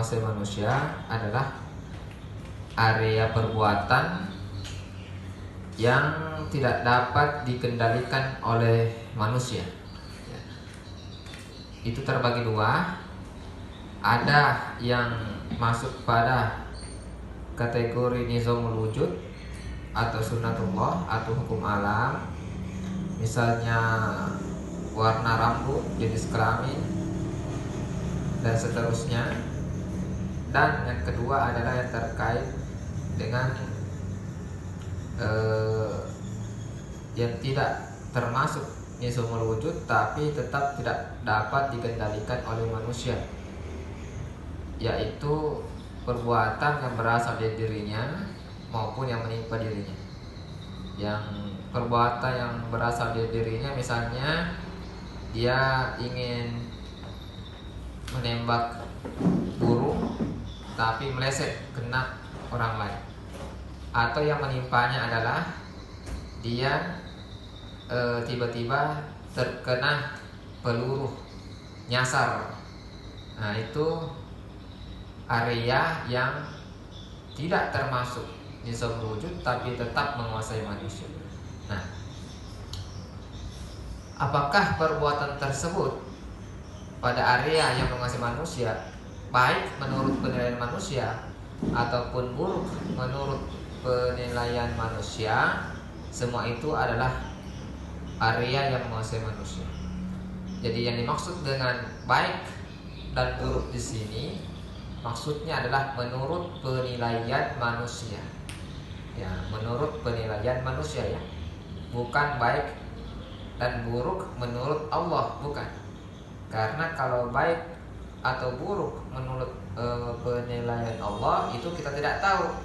menguasai manusia adalah area perbuatan yang tidak dapat dikendalikan oleh manusia. Itu terbagi dua. Ada yang masuk pada kategori nizamul wujud atau sunnatullah atau hukum alam, misalnya warna rambut, jenis kelamin, dan seterusnya. Dan yang kedua adalah yang terkait dengan yang tidak termasuk nizamul wujud tapi tetap tidak dapat dikendalikan oleh manusia, yaitu perbuatan yang berasal dari dirinya maupun yang menimpa dirinya. Yang perbuatan yang berasal dari dirinya, misalnya dia ingin menembak burung tapi meleset kena orang lain. Atau yang menimpanya adalah dia tiba-tiba terkena peluru nyasar. Nah, itu area yang tidak termasuk nizamul wujud tapi tetap menguasai manusia. Nah, apakah perbuatan tersebut pada area yang menguasai manusia baik menurut penilaian manusia ataupun buruk menurut penilaian manusia, semua itu adalah area yang menguasai manusia. Jadi yang dimaksud dengan baik dan buruk di sini maksudnya adalah menurut penilaian manusia. Ya, menurut penilaian manusia ya. Bukan baik dan buruk menurut Allah, bukan. Karena kalau baik atau buruk menurut penilaian Allah itu kita tidak tahu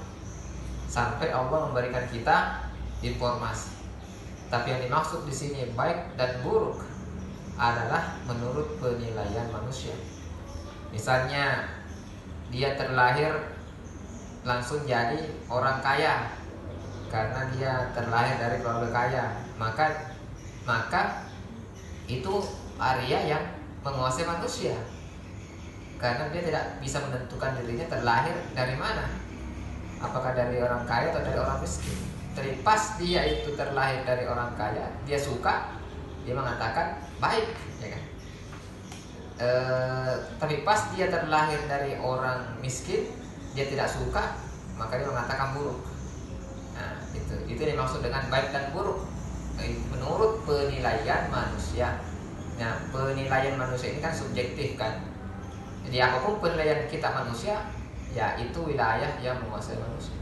sampai Allah memberikan kita informasi. Tapi yang dimaksud di sini baik dan buruk adalah menurut penilaian manusia. Misalnya dia terlahir langsung jadi orang kaya karena dia terlahir dari keluarga kaya, maka itu area yang menguasai manusia, karena dia tidak bisa menentukan dirinya terlahir dari mana, apakah dari orang kaya atau dari orang miskin. Tapi pas dia itu terlahir dari orang kaya, dia suka, dia mengatakan baik, ya kan? Tapi pas dia terlahir dari orang miskin, dia tidak suka, maka dia mengatakan buruk. Nah, itu dimaksud dengan baik dan buruk menurut penilaian manusia. Nah, penilaian manusia ini kan subjektif kan. Jadi apapun penilaian kita manusia, ya itu wilayah yang menguasai manusia.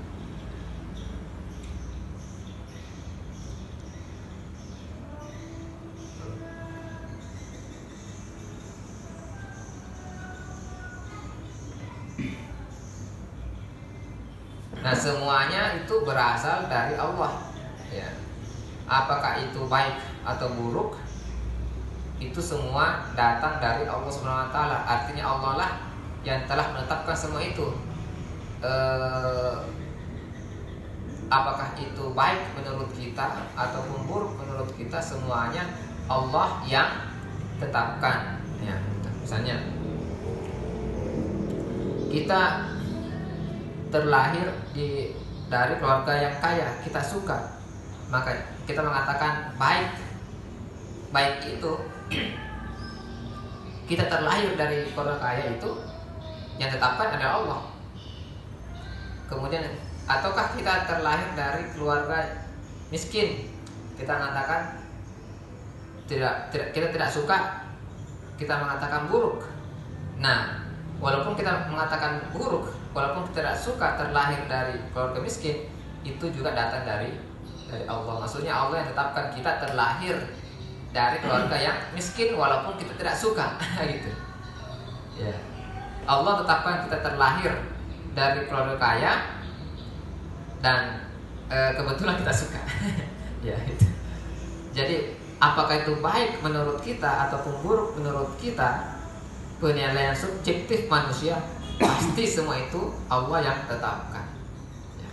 Nah, semuanya itu berasal dari Allah. Ya. Apakah itu baik atau buruk, itu semua datang dari Allah Subhanahu wa taala. Artinya Allah lah yang telah menetapkan semua itu. Apakah itu baik menurut kita ataupun buruk menurut kita, semuanya Allah yang tetapkan. Ya, misalnya kita terlahir dari keluarga yang kaya, kita suka, maka kita mengatakan baik. Baik itu kita terlahir dari keluarga kaya, itu yang tetapkan adalah Allah. Kemudian ataukah kita terlahir dari keluarga miskin, kita mengatakan kita tidak suka, kita mengatakan buruk. Nah, walaupun kita mengatakan buruk, walaupun kita tidak suka terlahir dari keluarga miskin, itu juga datang dari Allah. Maksudnya Allah yang tetapkan kita terlahir dari keluarga yang miskin walaupun kita tidak suka, gitu. Ya. Allah tetapkan kita terlahir dari keluarga kaya dan kebetulan kita suka. Ya, itu. Jadi apakah itu baik menurut kita ataupun buruk menurut kita, penilaian subjektif manusia, pasti semua itu Allah yang tetapkan. Ya.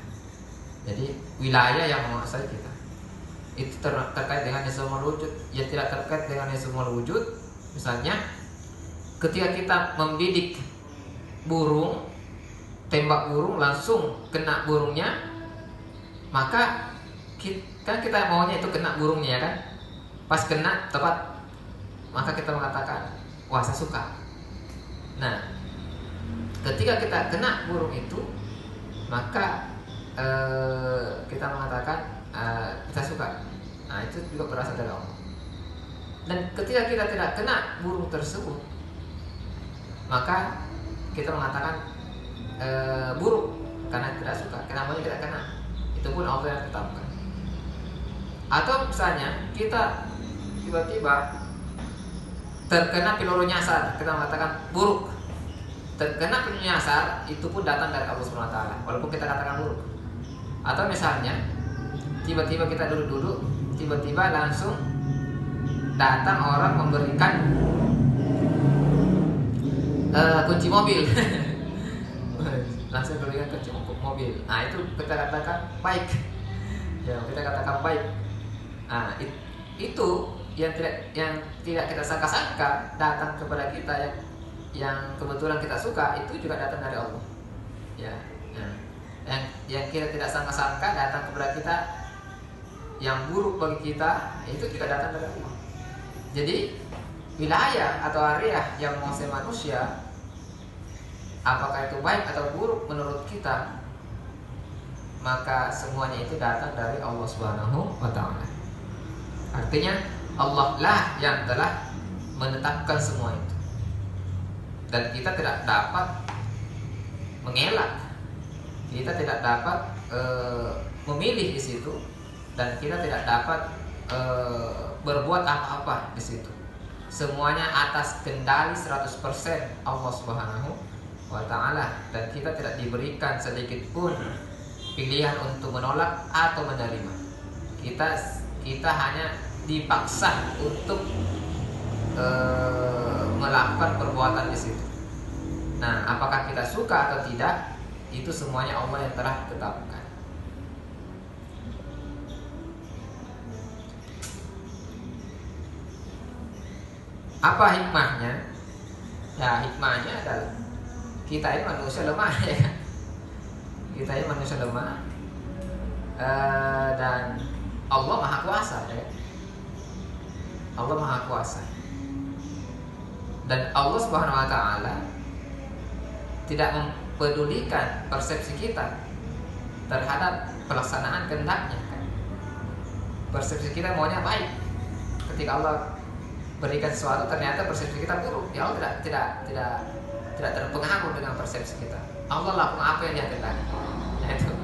Jadi wilayah yang menguasai kita itu terkait dengan nizamul wujud. Ya, tidak terkait dengan nizamul wujud. Misalnya ketika kita membidik burung, tembak burung langsung kena burungnya, maka kita maunya itu kena burungnya ya kan. Pas kena tepat, maka kita mengatakan wah saya suka. Nah, ketika kita kena burung itu, maka kita mengatakan kita suka. Nah, itu juga berasal dari Allah. Dan ketika kita tidak kena burung tersebut, maka kita mengatakan buruk karena tidak suka. Kenapa tidak kena? Itu pun Allah yang tetapkan. Atau misalnya kita tiba-tiba terkena peluru nyasar, kita mengatakan buruk. Terkena peluru nyasar itu pun datang dari Allah Subhanahu wa taala, walaupun kita katakan buruk. Atau misalnya tiba-tiba kita duduk-duduk, tiba-tiba langsung datang orang memberikan kunci mobil. Langsung memberikan kunci mobil. Nah, itu kita katakan baik. Ya, kita katakan baik. Nah, itu yang tidak kita sangka-sangka datang kepada kita yang kebetulan kita suka, itu juga datang dari Allah. Ya. Nah, yang kita tidak sangka-sangka datang kepada kita yang buruk bagi kita, itu juga datang dari Allah. Jadi wilayah atau area yang menguasai manusia, apakah itu baik atau buruk menurut kita, maka semuanya itu datang dari Allah Subhanahu wa taala. Artinya Allah lah yang telah menetapkan semua itu. Dan kita tidak dapat mengelak. Kita tidak dapat memilih di situ, dan kita tidak dapat berbuat apa-apa di situ. Semuanya atas kendali 100% Allah Subhanahu wa taala, dan kita tidak diberikan sedikit pun pilihan untuk menolak atau menerima. Kita hanya dipaksa untuk melakukan perbuatan di situ. Nah, apakah kita suka atau tidak, itu semuanya Allah yang telah tetapkan. Apa hikmahnya? Ya, hikmahnya adalah kita ini manusia lemah, ya kan? Kita ini manusia lemah, dan Allah Maha Kuasa, ya. Allah Maha Kuasa. Dan Allah Subhanahu wa taala tidak mempedulikan persepsi kita terhadap pelaksanaan kehendaknya, kan? Persepsi kita maunya baik. Ketika Allah berikan sesuatu, ternyata persepsi kita buruk, ya Allah tidak terpengaruh dengan persepsi kita. Allah lakukan apa yang Dia kehendaki. Nah, itu.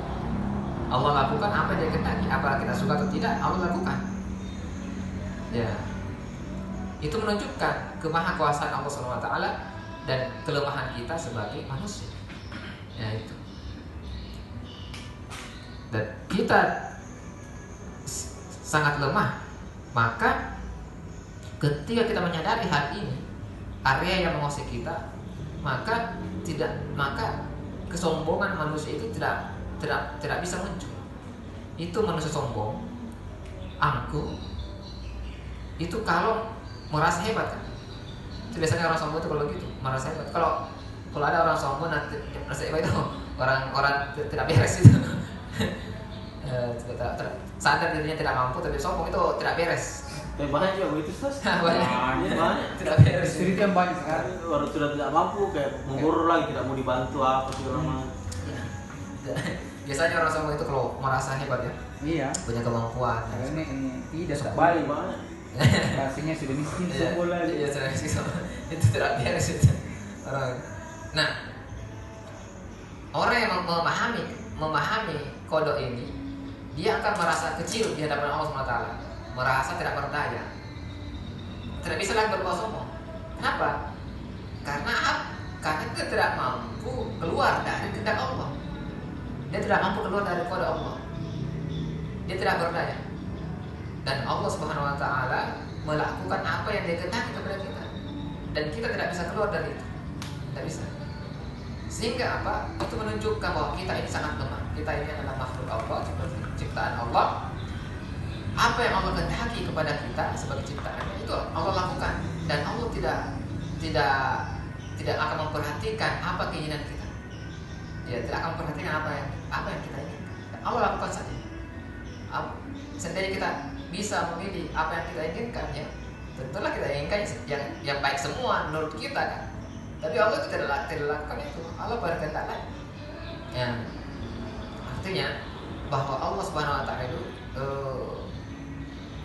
Allah lakukan apa yang Dia kehendaki, apakah kita suka atau tidak, Allah lakukan. Ya. Itu menunjukkan kemahakuasaan Allah Subhanahu wa taala dan kelemahan kita sebagai manusia. Ya, itu. Dan kita sangat lemah. Maka ketika kita menyadari hal ini, area yang menguasai kita, maka kesombongan manusia itu tidak bisa muncul. Itu manusia sombong, angkuh. Itu kalau merasa hebat, kan? Itu biasanya orang sombong itu kalau gitu, merasa hebat. Kalau ada orang sombong nanti merasa hebat, itu orang tidak beres itu. Sadar dirinya tidak mampu tapi sombong, itu tidak beres. Banyak juga begitu, Sos. Banyak. Tidak beres. Cerita banyak sekali. Orang sudah tidak mampu, kayak mengurus lagi, tidak mau dibantu apa segala macam. Biasanya orang sombong itu kalau merasa hebat, ya. Iya. Punya kemampuan. Karena ini tidak Sekali terbalik. banyak. Rasanya sudah miskin sombong lagi. Iya, sudah miskin. Itu tidak beres itu. Nah, orang yang memahami kodok ini, dia akan merasa kecil di hadapan Allah SWT, merasa tidak berdaya, tidak bisa lagi berbuat sombong. Kenapa? Karena dia tidak mampu keluar dari kehendak Allah. Dia tidak mampu keluar dari kode Allah. Dia tidak berdaya. Dan Allah Subhanahu wa taala melakukan apa yang Dia kehendaki kepada kita. Dan kita tidak bisa keluar dari itu. Tidak bisa. Sehingga apa? Itu menunjukkan bahwa kita ini sangat lemah. Kita ini adalah makhluk Allah, ciptaan Allah. Apa yang Allah kehendaki kepada kita sebagai ciptaannya, itu Allah lakukan. Dan Allah tidak tidak akan memperhatikan apa keinginan kita. Dia tidak akan memperhatikan apa yang kita inginkan. Allah lakukan saja. Seandainya kita bisa memilih apa yang kita inginkan, ya tentulah kita inginkan yang baik semua menurut kita kan. Tapi Allah tidak lakukan itu. Allah berkehendak lain. Ya, artinya bahwa Allah Subhanahu Wa Taala itu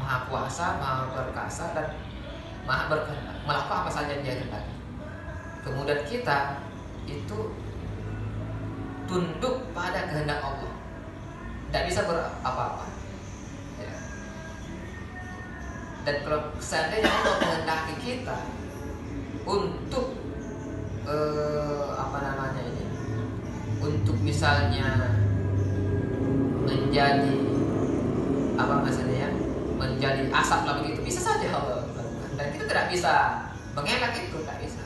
Maha Kuasa, Maha Perkasa, dan Maha berkehendak melakukan apa saja yang Dia kehendaki. Kemudian kita itu tunduk pada kehendak Allah, tidak bisa berapa-apa. Ya. Dan kalau seandainya Allah menghendaki kita untuk untuk misalnya menjadi menjadi asap lah begitu, bisa saja Allah lakukan. Dan kita tidak bisa mengelak itu, tidak bisa.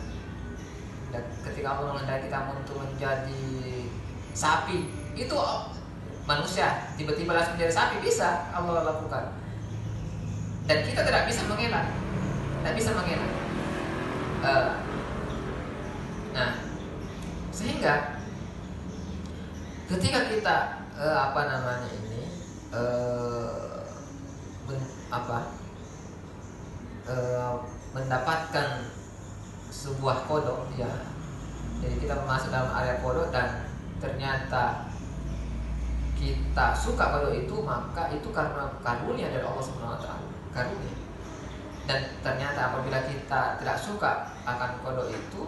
Dan ketika Allah menghendaki kita untuk menjadi sapi, itu manusia tiba-tiba langsung menjadi sapi, bisa Allah lakukan. Dan kita tidak bisa mengelak, nah, sehingga ketika kita mendapatkan sebuah kodok, ya, jadi kita masuk dalam area kodok dan ternyata kita suka kodok itu, maka itu karena karunia dari Allah Subhanahu Wa Taala, karunia. Dan ternyata apabila kita tidak suka akan kodok itu,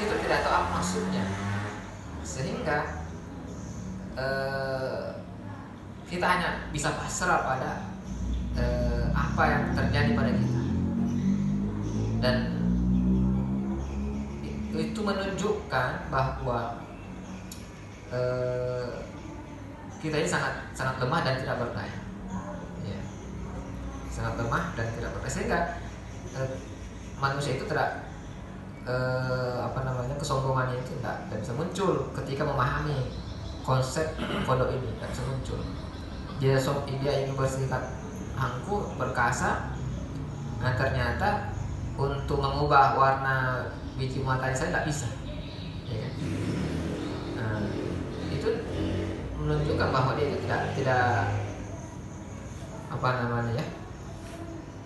kita tidak tahu apa maksudnya, sehingga kita hanya bisa pasrah pada apa yang terjadi pada kita. Dan itu menunjukkan bahwa kita ini sangat lemah dan tidak berdaya, ya. Sangat lemah dan tidak berdaya, sehingga manusia itu tidak kesombongannya itu tidak bisa muncul ketika memahami konsep kodok ini, tidak bisa muncul. Dia ingin bersikap angkuh, perkasa, nah ternyata untuk mengubah warna biji matanya saya tidak bisa, ya. Nah, itu menunjukkan bahwa dia itu tidak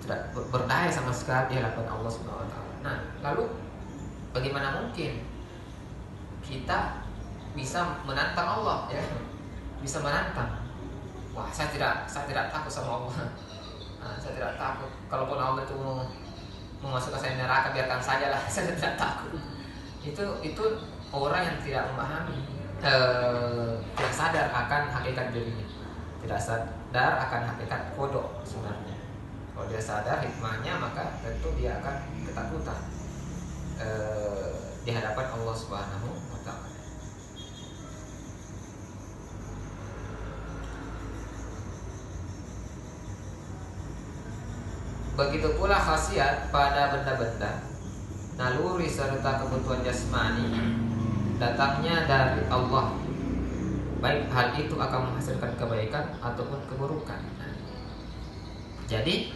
tidak berdaya sama sekali di hadapan Allah Subhanahu Wa Taala. Nah, lalu bagaimana mungkin kita bisa menantang Allah, ya? Bisa menantang. Wah, saya tidak takut sama Allah. Nah, saya tidak takut. Kalaupun Allah itu memasukkan saya neraka, biarkan sajalah. Saya tidak takut. Itu orang yang tidak memahami, tidak sadar akan hakikat dirinya, tidak sadar akan hakikat kodok sebenarnya. Kalau dia sadar hikmahnya, maka tentu dia akan ketakutan di hadapan Allah Subhanahu Wa Taala. Begitu pula khasiat pada benda-benda, naluri serta kebutuhan jasmani datangnya dari Allah, baik hal itu akan menghasilkan kebaikan ataupun keburukan. Jadi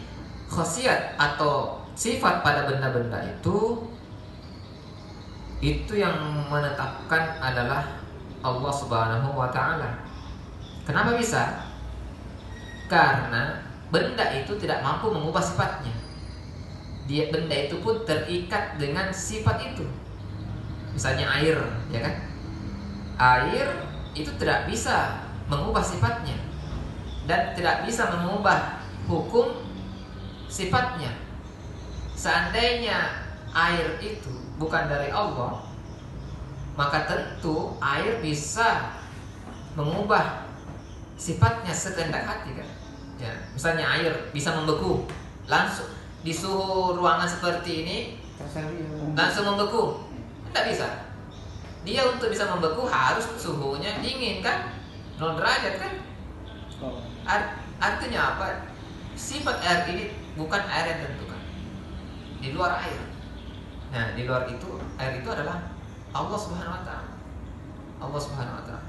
khasiat atau sifat pada benda-benda itu yang menetapkan adalah Allah Subhanahu Wa Taala. Kenapa bisa? Karena benda itu tidak mampu mengubah sifatnya. Benda itu pun terikat dengan sifat itu. Misalnya air, ya kan? Air itu tidak bisa mengubah sifatnya dan tidak bisa mengubah hukum sifatnya. Seandainya air itu bukan dari Allah, maka tentu air bisa mengubah sifatnya sekehendak hati, kan? Ya, misalnya air bisa membeku, langsung di suhu ruangan seperti ini langsung membeku, tidak bisa. Dia untuk bisa membeku harus suhunya dingin, kan? 0 derajat, kan? Artinya apa? Sifat air ini bukan air yang tentukan, di luar air. Nah, di luar itu, air itu adalah Allah Subhanahu Wa Taala. Allah Subhanahu Wa Taala.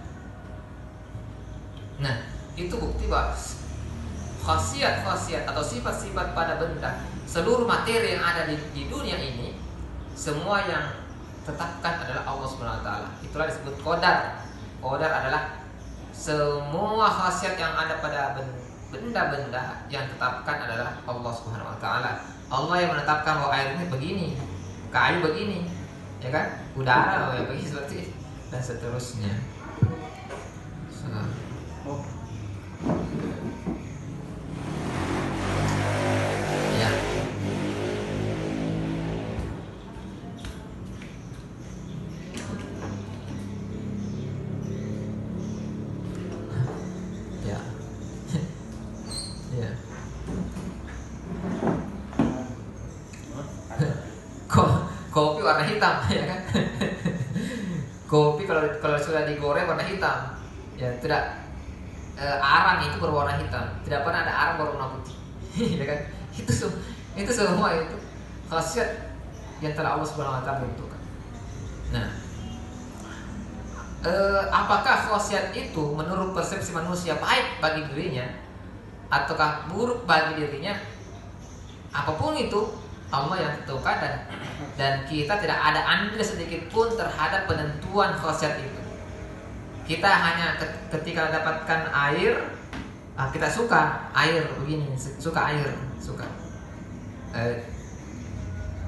Nah, itu bukti bahwa khasiat-khasiat atau sifat-sifat pada benda seluruh materi yang ada di dunia ini, semua yang tetapkan adalah Allah Subhanahu wa taala. Itulah disebut qadar. Qadar adalah semua khasiat yang ada pada benda-benda yang tetapkan adalah Allah Subhanahu wa taala. Allah yang menetapkan bahwa air ini begini, kayu begini, ya kan? Udara ya begini seperti itu, dan seterusnya. Oh, Ya. Ya. Ya. Kopi warna hitam ya kan. Kopi kalau sudah digoreng warna hitam, ya tidak. Arang itu berwarna hitam, tidak pernah ada arang berwarna putih. Ya kan? Itu semua itu khasiat yang telah Allah Subhanahu wa taala tentukan. Nah, apakah khasiat itu menurut persepsi manusia baik bagi dirinya ataukah buruk bagi dirinya? Apapun itu Allah yang tentukan, dan kita tidak ada andil sedikit pun terhadap penentuan khasiat itu. Kita hanya ketika dapatkan air, kita suka air begini, suka air, suka.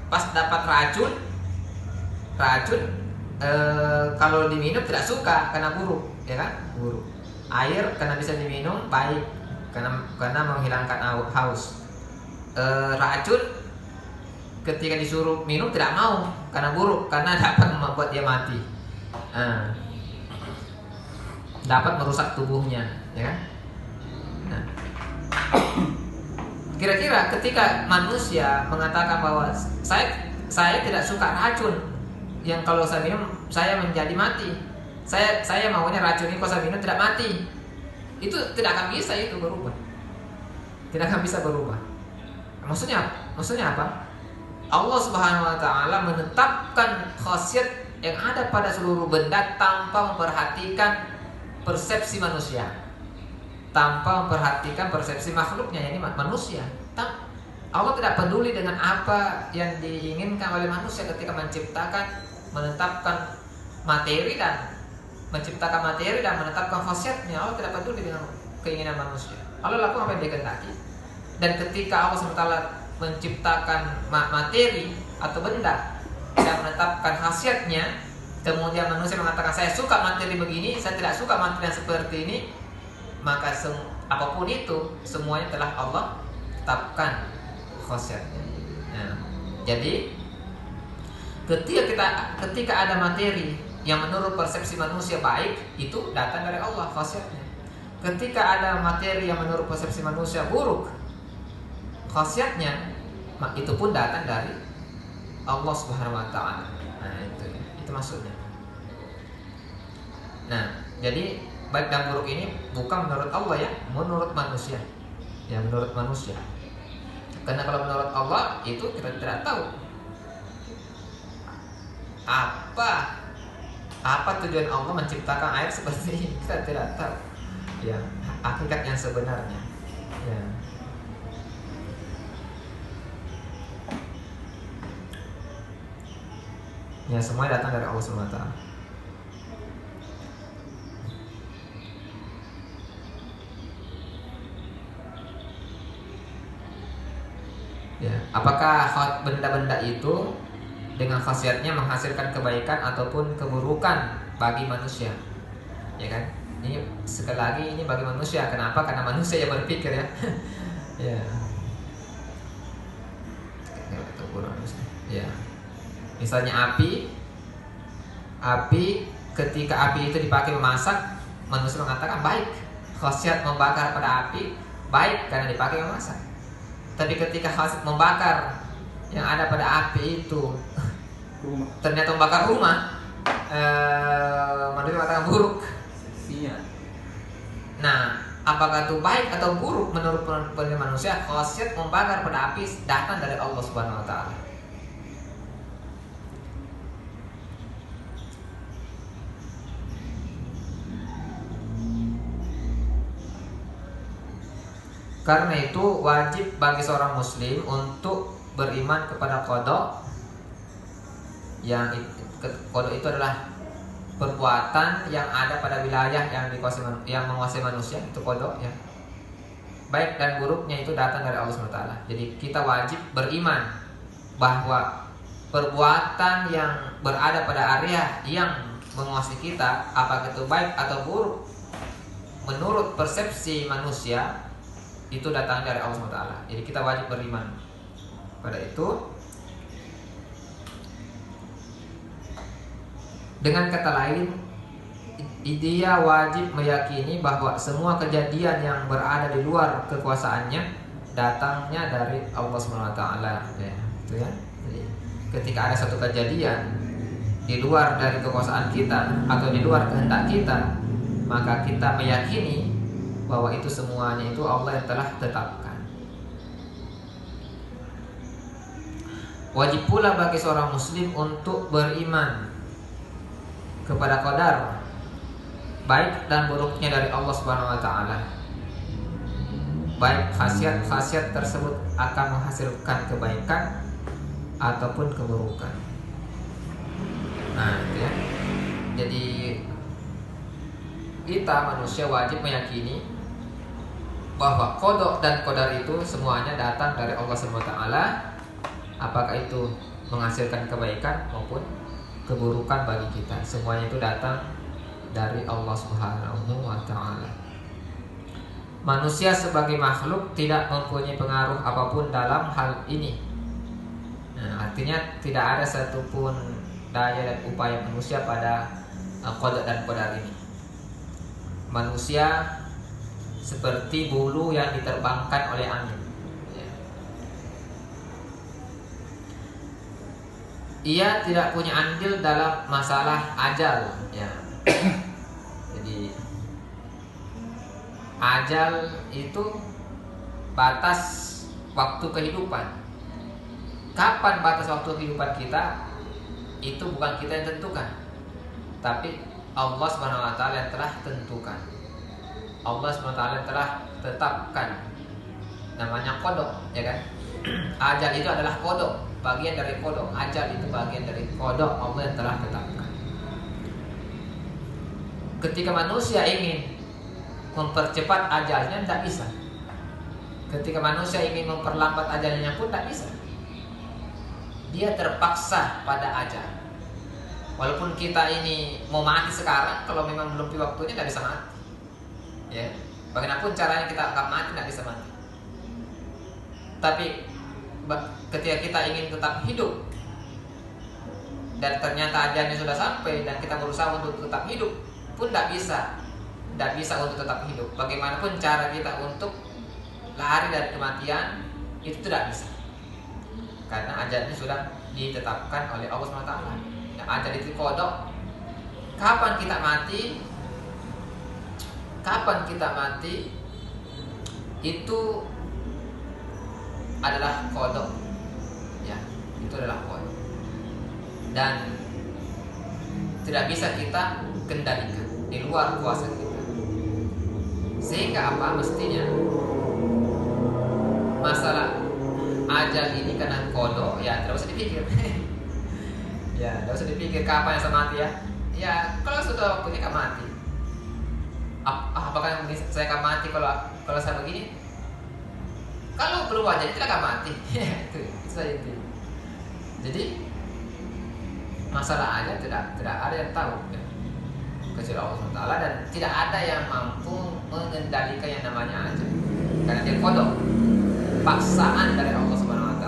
Pas dapat racun, kalau diminum tidak suka karena buruk, ya kan? Buruk. Air karena bisa diminum baik, karena menghilangkan haus. Racun ketika disuruh minum tidak mau karena buruk, karena dapat membuat dia mati. Dapat merusak tubuhnya, ya kan? Nah, kira-kira ketika manusia mengatakan bahwa saya tidak suka racun, yang kalau saya minum saya menjadi mati, saya maunya racun ini kalau saya minum tidak mati, itu tidak akan bisa itu berubah, tidak akan bisa berubah. Maksudnya apa? Allah Subhanahu wa taala menetapkan khasiat yang ada pada seluruh benda tanpa memperhatikan persepsi manusia, tanpa memperhatikan persepsi makhluknya, yakni manusia. Allah tidak peduli dengan apa yang diinginkan oleh manusia ketika menetapkan materi dan menetapkan khasiatnya. Allah tidak peduli dengan keinginan manusia. Allah lakukan apa yang dikehendaki. Dan ketika Allah SWT menciptakan materi atau benda dan menetapkan khasiatnya, kemudian manusia mengatakan saya suka materi begini, saya tidak suka materi yang seperti ini, maka apapun itu semuanya telah Allah tetapkan khasiatnya. Nah, jadi ketika ada materi yang menurut persepsi manusia baik, itu datang dari Allah khasiatnya. Ketika ada materi yang menurut persepsi manusia buruk, khasiatnya itu pun datang dari Allah Subhanahu wa taala. Nah, itu maksudnya. Nah, jadi baik dan buruk ini bukan menurut Allah ya, menurut manusia. Ya, menurut manusia. Karena kalau menurut Allah itu kita tidak tahu apa tujuan Allah menciptakan air seperti ini, kita tidak tahu. Ya, hakikat yang sebenarnya. Ya. Ya, semua datang dari Allah Subhanahu wa taala. Ya, apakah benda-benda itu dengan khasiatnya menghasilkan kebaikan ataupun keburukan bagi manusia? Ya kan? Ini sekali lagi ini bagi manusia. Kenapa? Karena manusia yang berpikir ya. Ya. Ya. Misalnya api ketika api itu dipakai memasak, manusia mengatakan baik, khasiat membakar pada api baik karena dipakai memasak. Tapi ketika khasiat membakar yang ada pada api itu ternyata membakar rumah, manusia mengatakan buruk. Iya. Nah, apakah itu baik atau buruk menurut pendapat manusia? Khasiat membakar pada api datang dari Allah Subhanahu wa taala. Karena itu wajib bagi seorang muslim untuk beriman kepada qada, yang qada itu adalah perbuatan yang ada pada wilayah yang menguasai manusia, itu qada ya. Baik dan buruknya itu datang dari Allah SWT. Jadi kita wajib beriman bahwa perbuatan yang berada pada area yang menguasai kita, apakah itu baik atau buruk, menurut persepsi manusia, itu datang dari Allah SWT. Jadi kita wajib beriman pada itu. Dengan kata lain, dia wajib meyakini bahwa semua kejadian yang berada di luar kekuasaannya datangnya dari Allah SWT. Ya, itu ya. Jadi, ketika ada satu kejadian di luar dari kekuasaan kita atau di luar kehendak kita, maka kita meyakini bahwa itu semuanya itu Allah yang telah tetapkan. Wajib pula bagi seorang muslim untuk beriman kepada qadar, baik dan buruknya dari Allah Subhanahu wa taala. Baik khasiat-khasiat tersebut akan menghasilkan kebaikan ataupun keburukan. Nah, itu ya. Jadi kita manusia wajib meyakini bahwa qada dan qadar itu semuanya datang dari Allah Subhanahu wa taala, apakah itu menghasilkan kebaikan maupun keburukan bagi kita. Semuanya itu datang dari Allah Subhanahu wa taala. Manusia sebagai makhluk tidak mempunyai pengaruh apapun dalam hal ini. Nah, artinya tidak ada satupun daya dan upaya manusia pada qada dan qadar ini. Manusia seperti bulu yang diterbangkan oleh angin. Ia tidak punya andil dalam masalah ajal, ya. Jadi ajal itu batas waktu kehidupan. Kapan batas waktu kehidupan kita? Itu bukan kita yang tentukan, tapi Allah Subhanahu wa taala yang telah tentukan. Allah Subhanahu wa taala yang telah tetapkan. Namanya qada, ya kan? Ajal itu adalah qada, bagian dari qada. Ajal itu bagian dari qada Allah yang telah tetapkan. Ketika manusia ingin mempercepat ajalnya, tidak bisa. Ketika manusia ingin memperlambat ajalnya pun tidak bisa. Dia terpaksa pada ajal. Walaupun kita ini mau mati sekarang, kalau memang belum waktunya tidak bisa mati. Ya, bagaimanapun caranya kita akan mati, tidak bisa mati. Tapi ketika kita ingin tetap hidup dan ternyata ajalnya sudah sampai dan kita berusaha untuk tetap hidup pun tidak bisa untuk tetap hidup. Bagaimanapun cara kita untuk lari dari kematian itu tidak bisa, karena ajalnya sudah ditetapkan oleh Allah SWT. Nah, ajal itu qada. Kapan kita mati itu adalah qada, ya, itu adalah qada dan tidak bisa kita kendalikan, di luar kuasa kita. Sehingga apa, mestinya masalah ajal ini karena qada, ya tidak usah dipikir. Ya, tidak usah dipikir kapan yang saya mati ya. Ya, kalau sudah waktunya akan mati. Apakah saya akan mati kalau saya begini? Kalau berubah jadi tidak akan mati. itu saja itu. Jadi masalah aja tidak ada yang tahu, ya, kecuali Allah SWT, dan tidak ada yang mampu mengendalikan yang namanya aja, karena dia qada, paksaan dari Allah SWT.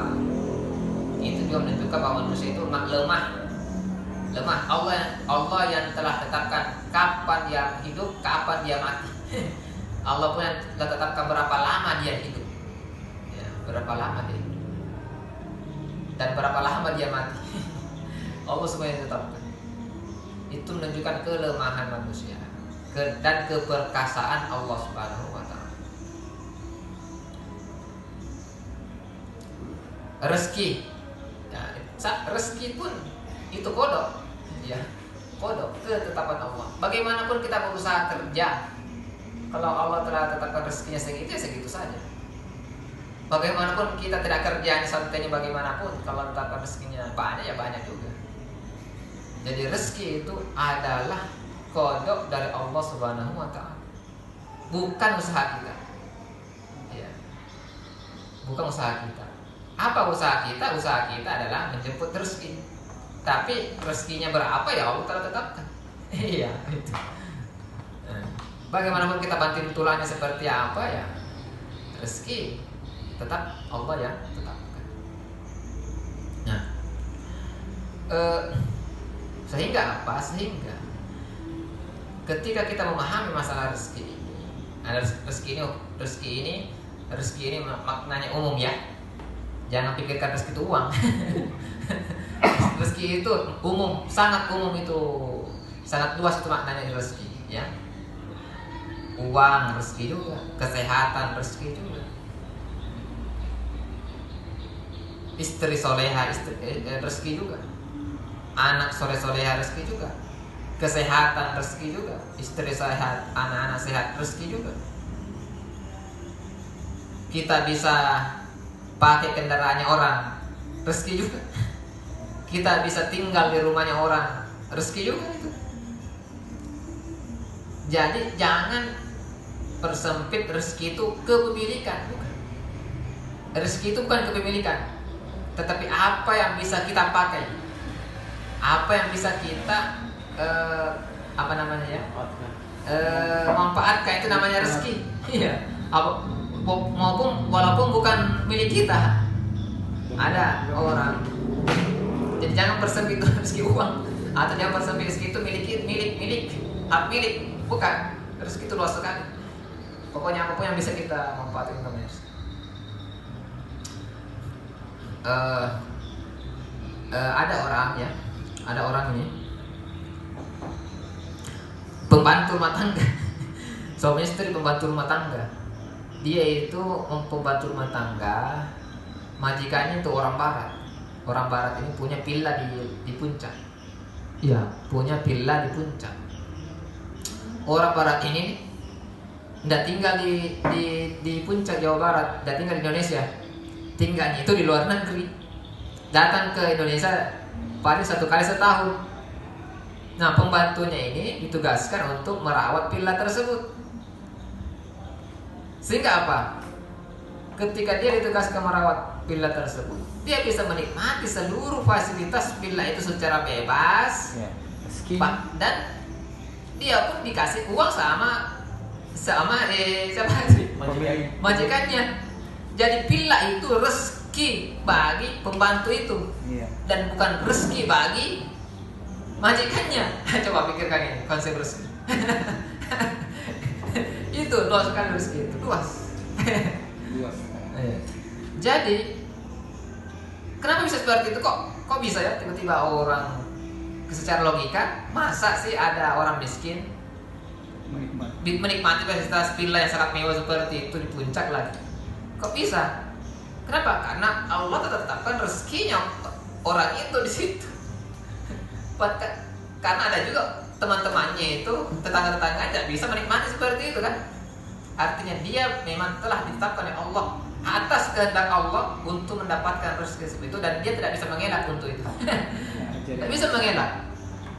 Itu juga menentukan bahwa manusia itu lemah. Allah yang telah tetapkan kapan dia hidup, kapan dia mati. Allah pun yang telah tetapkan berapa lama dia hidup, ya, berapa lama dia hidup dan berapa lama dia mati. Allah semua yang tetapkan. Itu menunjukkan kelemahan manusia dan keperkasaan Allah Subhanahu wa taala. Rezeki, ya, rezeki pun itu qada, ya, qada, ketetapan Allah. Bagaimanapun kita berusaha kerja, kalau Allah telah tetapkan rezekinya segitu, ya segitu saja. Bagaimanapun kita tidak kerja santainya bagaimanapun, kalau tetap rezekinya banyak ya banyak juga. Jadi rezeki itu adalah kodok dari Allah Subhanahu wa Ta'ala, bukan usaha kita. Ya. Bukan usaha kita. Apa usaha kita? Usaha kita adalah menjemput rezeki. Tapi rezekinya berapa ya Allah telah tetapkan. Iya, itu. Bagaimanapun kita banting tulangnya seperti apa ya, rezeki tetap Allah yang tetapkan. Nah, sehingga apa? Sehingga ketika kita memahami masalah rezeki ini, ada rezeki ini maknanya umum ya. Jangan pikirkan rezeki itu uang. Rezeki itu umum, sangat umum itu, sangat luas itu maknanya rezeki ya. Uang rezeki juga, kesehatan rezeki juga, istri soleha rezeki juga, anak soleha rezeki juga, kesehatan rezeki juga, istri sehat, anak-anak sehat rezeki juga. Kita bisa pakai kendaraannya orang, rezeki juga. Kita bisa tinggal di rumahnya orang, rezeki juga itu. Jadi jangan persempit rezeki itu kepemilikan, bukan. Rezeki itu bukan kepemilikan, tetapi apa yang bisa kita pakai, apa yang bisa kita manfaatkan, itu namanya rezeki. Iya. Maupun walaupun bukan milik kita, ada orang. Jadi jangan persempit rezeki uang, atau jangan persempit rezeki itu milik hak milik, bukan. Rezeki itu luas sekali. Pokoknya apapun yang bisa kita manfaatkan namanya. Ada orang ini pembantu rumah tangga. Suami istri pembantu rumah tangga. Dia itu pembantu rumah tangga, majikannya itu orang barat. Orang barat ini punya villa di puncak. Iya, punya villa di puncak. Orang barat ini tidak tinggal di puncak Jawa Barat, tidak tinggal di Indonesia. Tinggalnya itu di luar negeri. Datang ke Indonesia paling 1 kali setahun. Nah, pembantunya ini ditugaskan untuk merawat villa tersebut. Sehingga apa? Ketika dia ditugaskan merawat villa tersebut, dia bisa menikmati seluruh fasilitas villa itu secara bebas. Ya, Dan dia pun dikasih uang sama majikannya. Jadi villa itu rezeki bagi pembantu itu, iya. dan bukan rezeki bagi majikannya. Coba pikirkan ini konsep rezeki. Itu luas sekali rezeki itu, luas. Jadi kenapa bisa seperti itu? Kok bisa ya tiba-tiba orang, secara logika, masa sih ada orang miskin menikmati fasilitas villa yang sangat mewah seperti itu di puncak lagi? Kok bisa? Kenapa? Karena Allah tetapkan rezekinya orang itu di situ. Karena ada juga teman-temannya itu, tetangga-tetangga tidak bisa menikmati seperti itu kan? Artinya dia memang telah ditetapkan oleh Allah atas kehendak Allah untuk mendapatkan rezeki seperti itu, dan dia tidak bisa mengelak untuk itu. Tidak bisa mengelak.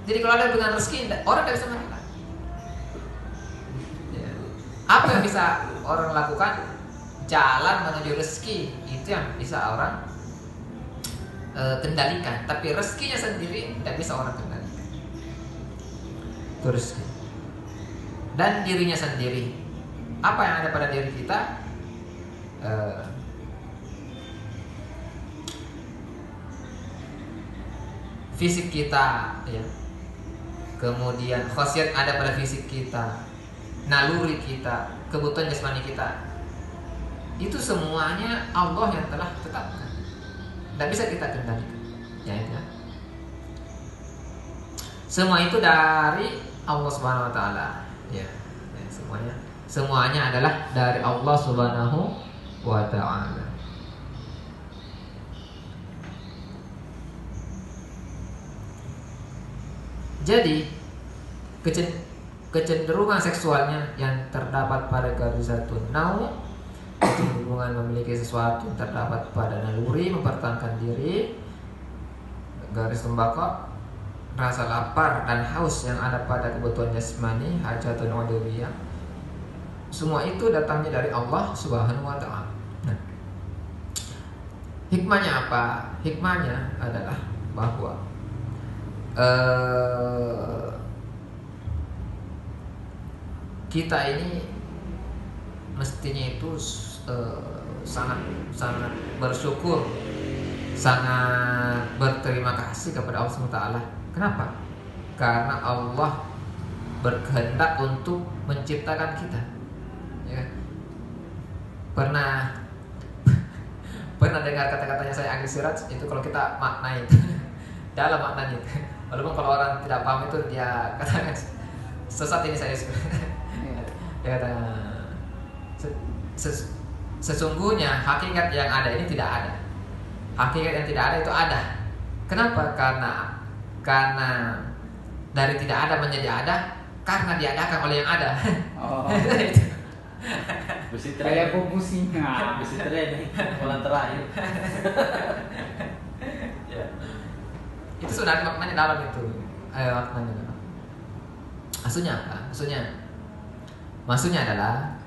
Jadi kalau ada dengan rezeki, orang tidak bisa mengelak. Ya. Apa yang bisa orang lakukan? Jalan menuju rezeki itu yang bisa orang kendalikan, tapi rezekinya sendiri tidak bisa orang kendalikan. Itu rezeki. Dan dirinya sendiri, apa yang ada pada diri kita, fisik kita, ya. Kemudian khasiat ada pada fisik kita, naluri kita, kebutuhan jasmani kita, itu semuanya Allah yang telah tetapkan, tidak bisa kita kendalikan. Ya, ya. Semua itu dari Allah Subhanahu Wa Taala. Ya, semuanya adalah dari Allah Subhanahu Wa Taala. Jadi kecenderungan seksualnya yang terdapat pada garizatun nau kecenderungan memiliki sesuatu yang terdapat pada naluri, mempertahankan diri, garis tembakau, rasa lapar dan haus yang ada pada kebutuhan jasmani, hajatun udhiyah. Semua itu datangnya dari Allah Subhanahu wa ta'ala. Nah, hikmahnya apa? Hikmahnya adalah bahwa kita ini mestinya itu sangat sangat bersyukur, sangat berterima kasih kepada Allah SWT. Kenapa? Karena Allah berkehendak untuk menciptakan kita. Ya. Pernah dengar kata-katanya saya Anggi Siraj itu, kalau kita maknai dalam maknanya itu. Walaupun kalau orang tidak paham itu dia katakan sesat ini saya suka. Dia kata sesungguhnya hakikat yang ada ini tidak ada. Hakikat yang tidak ada itu ada. Kenapa? Karena dari tidak ada menjadi ada karena diadakan oleh yang ada. Oh. Besi Kayak tren. buku singa. Besi tren nih. Bulan terakhir. Ya. Itu sebenarnya maknanya dalam itu. Maknanya dalam. Maksudnya apa? Maksudnya adalah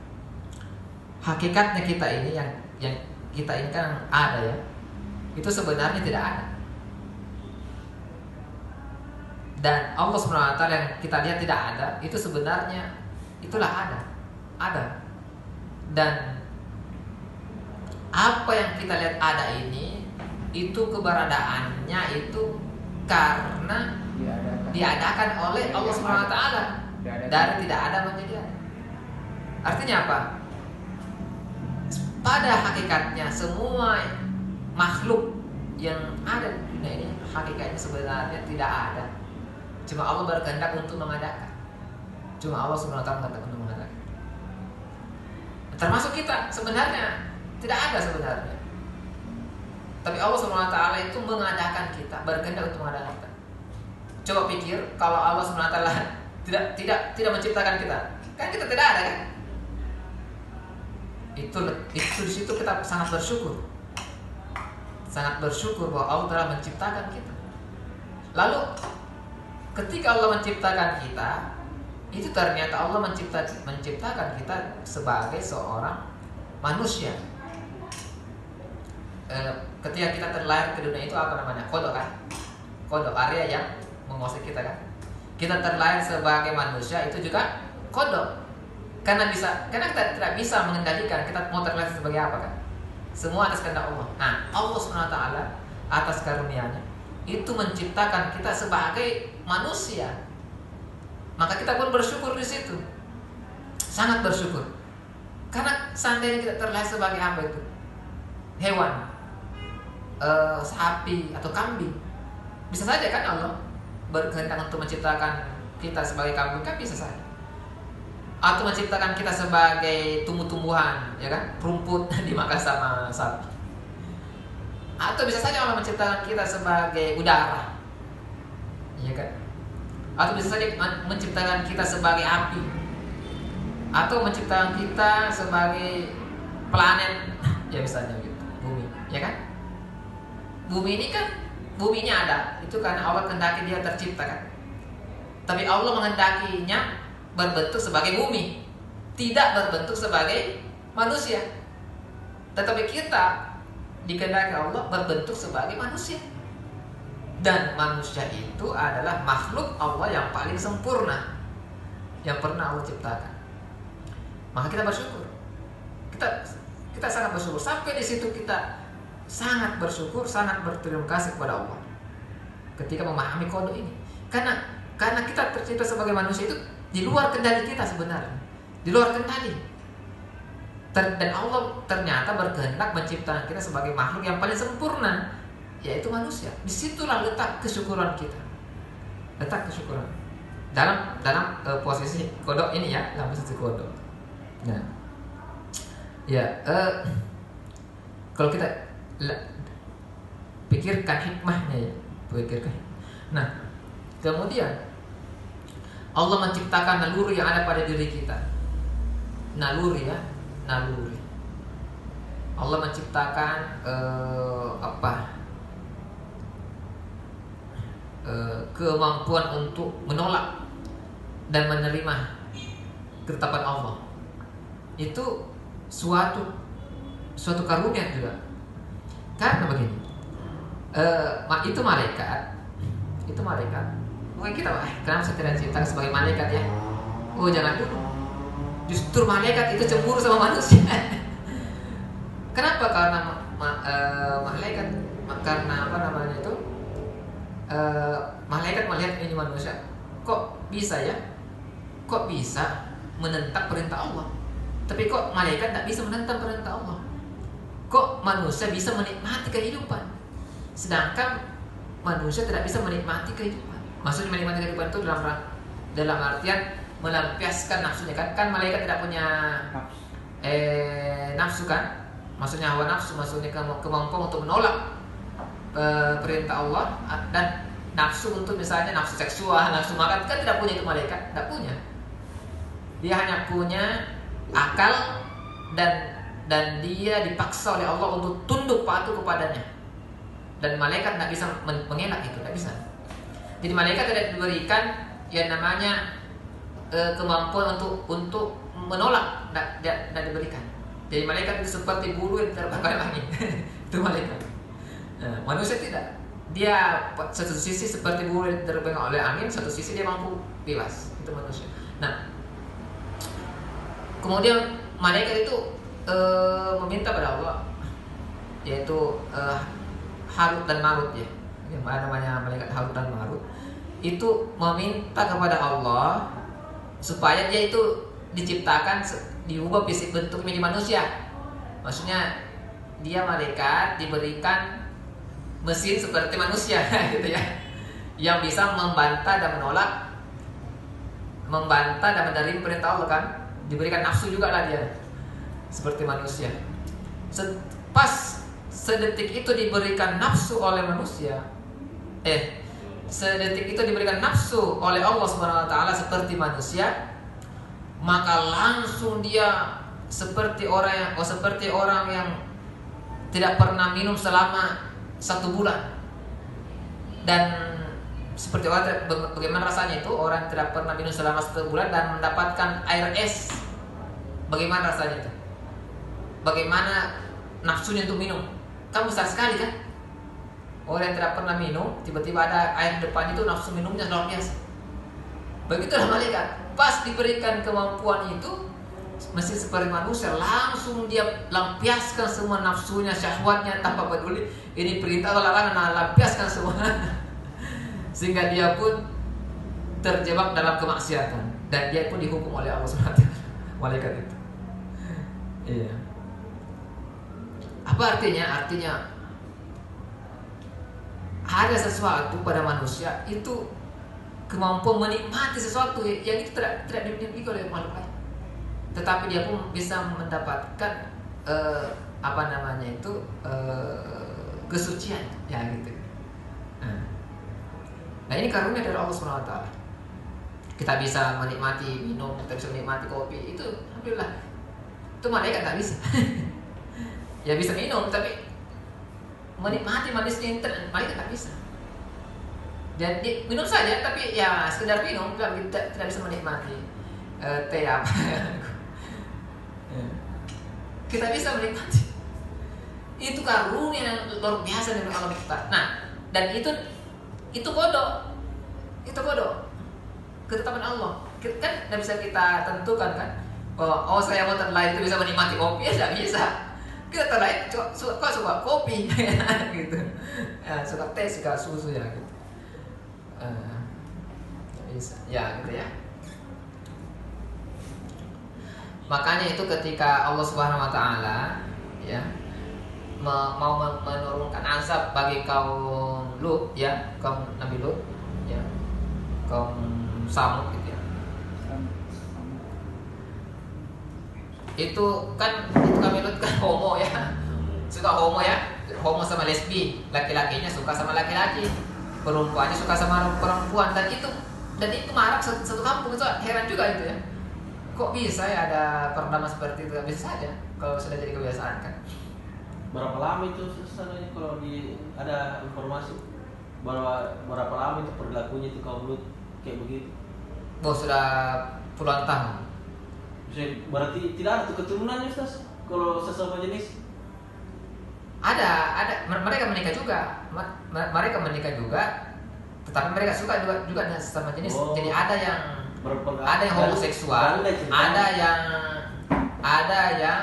hakikatnya kita ini yang kita ini kan ada ya. Itu sebenarnya tidak ada. Dan Allah SWT yang kita lihat tidak ada, itu sebenarnya itulah ada. Ada. Dan apa yang kita lihat ada ini, itu keberadaannya itu karena diadakan oleh Allah SWT. Dari tidak ada menjadi ada. Artinya apa? Pada hakikatnya semua makhluk yang ada di dunia ini hakikatnya sebenarnya tidak ada. Cuma Allah berkehendak untuk mengadakan. Cuma Allah SWT berkehendak untuk mengadakan. Termasuk kita sebenarnya tidak ada sebenarnya. Tapi Allah SWT itu mengadakan kita, berkehendak untuk mengadakan kita. Coba pikir kalau Allah SWT tidak menciptakan kita, kan kita tidak ada kan? Itu di situ kita sangat bersyukur. Sangat bersyukur bahwa Allah telah menciptakan kita. Lalu ketika Allah menciptakan kita, itu ternyata Allah menciptakan kita sebagai seorang manusia. Ketika kita terlahir ke dunia itu apa namanya? Kodok kan? Kodok, area yang menguasai kita kan? Kita terlahir sebagai manusia itu juga kodok. Karena kita tidak bisa mengendalikan kita mau terlahir sebagai apa kan? Semua atas kehendak Allah. Nah, Allah SWT atas karunia-Nya itu menciptakan kita sebagai manusia. Maka kita pun bersyukur di situ. Sangat bersyukur. Karena seandainya kita terlahir sebagai apa itu? Hewan, sapi atau kambing, bisa saja kan Allah berkehendak untuk menciptakan kita sebagai kambing, kan bisa saja. Atau menciptakan kita sebagai tumbuh-tumbuhan, ya kan, rumput dimakan sama sapi. Atau bisa saja Allah menciptakan kita sebagai udara, ya kan. Atau bisa saja menciptakan kita sebagai api. Atau menciptakan kita sebagai planet, ya misalnya gitu, bumi, ya kan. Bumi ini kan, buminya ada, itu karena Allah kehendaki dia tercipta kan. Tapi Allah menghendakinya berbentuk sebagai bumi, tidak berbentuk sebagai manusia. Tetapi kita dikehendaki Allah berbentuk sebagai manusia. Dan manusia itu adalah makhluk Allah yang paling sempurna yang pernah Allah ciptakan. Maka kita bersyukur. Kita sangat bersyukur. Sampai di situ kita sangat bersyukur, sangat berterima kasih kepada Allah ketika memahami kode ini. Karena kita tercipta sebagai manusia itu di luar kendali kita sebenarnya, di luar kendali. Dan Allah ternyata berkehendak menciptakan kita sebagai makhluk yang paling sempurna, yaitu manusia. Disitulah letak kesyukuran kita, letak kesyukuran dalam posisi kodok ini ya, dalam posisi kodok. Nah, ya kalau kita pikirkan hikmahnya ya, pikirkan. Nah, kemudian Allah menciptakan naluri yang ada pada diri kita. Naluri ya, naluri. Allah menciptakan kemampuan untuk menolak dan menerima ketetapan Allah. Itu suatu karunia juga. Karena begini, itu malaikat. Mungkin kita, kenapa saya tidak cerita sebagai malaikat ya? Oh jangan dulu. Justru malaikat itu cemburu sama manusia. Kenapa? Karena malaikat, karena apa namanya itu? Malaikat melihat ini manusia, kok bisa ya? Kok bisa menentang perintah Allah? Tapi kok malaikat tidak bisa menentang perintah Allah? Kok manusia bisa menikmati kehidupan, sedangkan manusia tidak bisa menikmati kehidupan? Maksudnya menikmati kehidupan itu dalam artian melampiaskan nafsunya kan? Kan malaikat tidak punya nafsu kan? Maksudnya hawa nafsu, maksudnya kemampuan untuk menolak perintah Allah, dan nafsu untuk misalnya nafsu seksual, nafsu makan kan tidak punya itu malaikat, tidak punya. Dia hanya punya akal dan dia dipaksa oleh Allah untuk tunduk patuh kepadanya. Dan malaikat tidak bisa mengelak itu, tidak bisa. Jadi malaikat tidak diberikan yang namanya kemampuan untuk menolak, tidak diberikan. Jadi malaikat itu seperti bulu yang terbang oleh angin. Itu malaikat. Nah, manusia tidak. Dia satu sisi seperti bulu yang terbang oleh angin, satu sisi dia mampu pilas. Itu manusia. Nah, kemudian malaikat itu meminta pada Allah, yaitu Harut dan Marut ya. Yang mana namanya malaikat Harut dan Marut itu meminta kepada Allah supaya dia itu diciptakan, diubah fisik bentuk menjadi manusia. Maksudnya dia malaikat diberikan mesin seperti manusia gitu ya, yang bisa membantah dan menolak, membantah dan menerima perintah Allah kan. Diberikan nafsu juga lah dia seperti manusia. Pas sedetik itu diberikan nafsu oleh manusia, sedetik itu diberikan nafsu oleh Allah Subhanahu wa taala seperti manusia, maka langsung dia seperti orang yang tidak pernah minum selama 1 bulan. Dan seperti orang, bagaimana rasanya itu orang tidak pernah minum selama 1 bulan dan mendapatkan air es. Bagaimana rasanya itu? Bagaimana nafsunya untuk minum? Kan besar sekali kan? Orang yang tidak pernah minum, tiba-tiba ada air depan itu, nafsu minumnya luar biasa. Begitulah malaikat. Pas diberikan kemampuan itu, mesti seperti manusia, langsung dia lampiaskan semua nafsunya, syahwatnya tanpa peduli ini perintah atau larangan, lampiaskan semua. Sehingga dia pun terjebak dalam kemaksiatan dan dia pun dihukum oleh Allah SWT. Malaikat itu. Iya. Apa artinya? Artinya ada sesuatu pada manusia itu kemampuan menikmati sesuatu yang itu tidak dimiliki oleh makhluk lain. Tetapi dia pun bisa mendapatkan kesucian ya gitu. Nah ini karunia dari Allah SWT. Kita bisa menikmati minum, kita bisa menikmati kopi, itu alhamdulillah. Itu malaikat tak bisa. Ya bisa minum, tapi menikmati manisnya malaikat tak bisa. Dan minum saja, tapi ya sekedar minum, tidak bisa menikmati teh apa. Kita bisa menikmati. Itu karunia yang luar biasa dari Allah kita. Nah, dan itu kodok. Itu kodok. Ketetapan Allah. Kan tidak bisa kita tentukan kan. Oh saya mau terlahir itu bisa menikmati kopi, ya tidak bisa. Kita terlahir suka kopi gitu. Ya, suka teh, suka susu ya gitu. Bisa. Ya gitu ya. Makanya itu ketika Allah Subhanahu wa taala ya mau menurunkan azab bagi kaum Lut ya, kaum Nabi Lut ya, kaum Samud gitu ya. Itu kami Lut kan homo ya. Suka homo ya. Homo sama lesbi, laki-lakinya suka sama laki-laki, perempuannya suka sama perempuan, dan itu marak satu kampung. Itu heran juga itu ya. Kok bisa ya ada perdama seperti itu? Bisa saja kalau sudah jadi kebiasaan kan. Berapa lama itu sebenarnya kalau ada informasi berapa lama itu perilakunya itu kaum Lut kayak begitu? Sudah puluhan tahun. Berarti tidak ada tuh keturunannya Ustaz kalau sesama jenis? Ada mereka menikah juga. Mereka menikah juga, tetapi mereka suka juga dengan sesama jenis. Jadi ada yang homoseksual, ada yang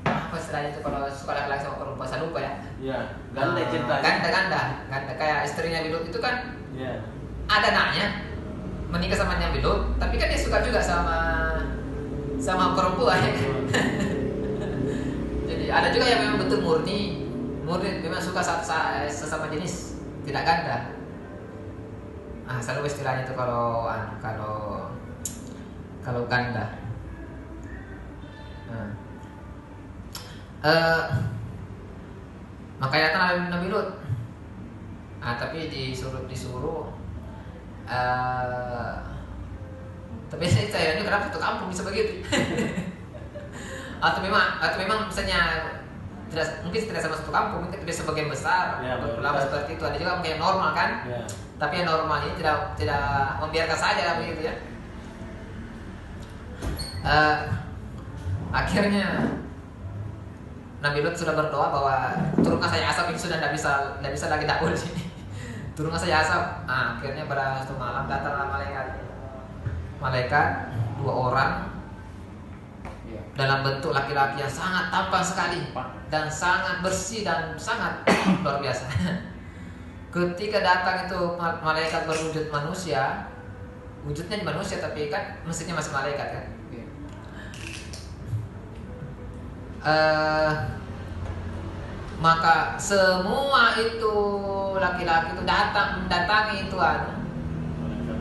apa istilahnya itu kalau suka laki-laki sama perempuan, saya lupa ya. Iya, ganda cinta. Ganda kayak istrinya Bilut itu kan. Iya. Ada anaknya menikah sama yang Bilut, tapi kan dia suka juga sama perempuan. Jadi ada juga yang memang betul murni memang suka sesama jenis, tidak ganda. Saya lupa istilahnya itu kalau ganda. Maka datang Nabi Lut. Tapi disuruh tapi saya tanya kenapa satu kampung bisa begitu? atau memang misalnya mungkin tidak sama satu kampung, mungkin tidak sebagian besar ulama seperti itu. Ada juga mungkin yang normal kan, tapi yang normal ini tidak membiarkan saja begitu ya. Akhirnya Nabi Lut sudah berdoa bahwa turunkan saya asap ini sudah tidak bisa lagi dakwah di sini. Turunkan saya asap. Akhirnya pada suatu malam datanglah malaikat 2 orang dalam bentuk laki-laki yang sangat tampan sekali dan sangat bersih dan sangat luar biasa. Ketika datang itu malaikat berwujud manusia, wujudnya manusia tapi kan mesinnya masih malaikat kan. Maka semua itu laki-laki itu mendatangi itu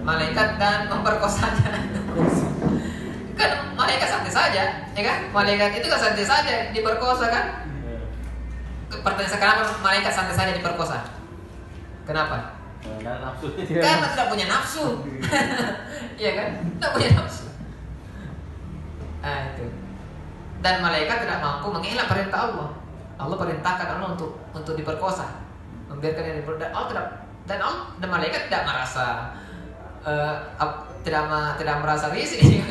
malaikat dan memperkosanya. Kan malaikat santai saja, ya kan? Malaikat itu kan santai saja diperkosa kan? Pertanyaan sekarang malaikat santai saja diperkosa. Kenapa? Karena tidak punya nafsu. Iya kan? Tidak punya nafsu. Itu. Dan malaikat tidak mampu mengelak perintah Allah. Allah perintahkan Allah untuk diperkosa, membiarkan yang diperkosa. Dan malaikat tidak merasa tidak merasa risih.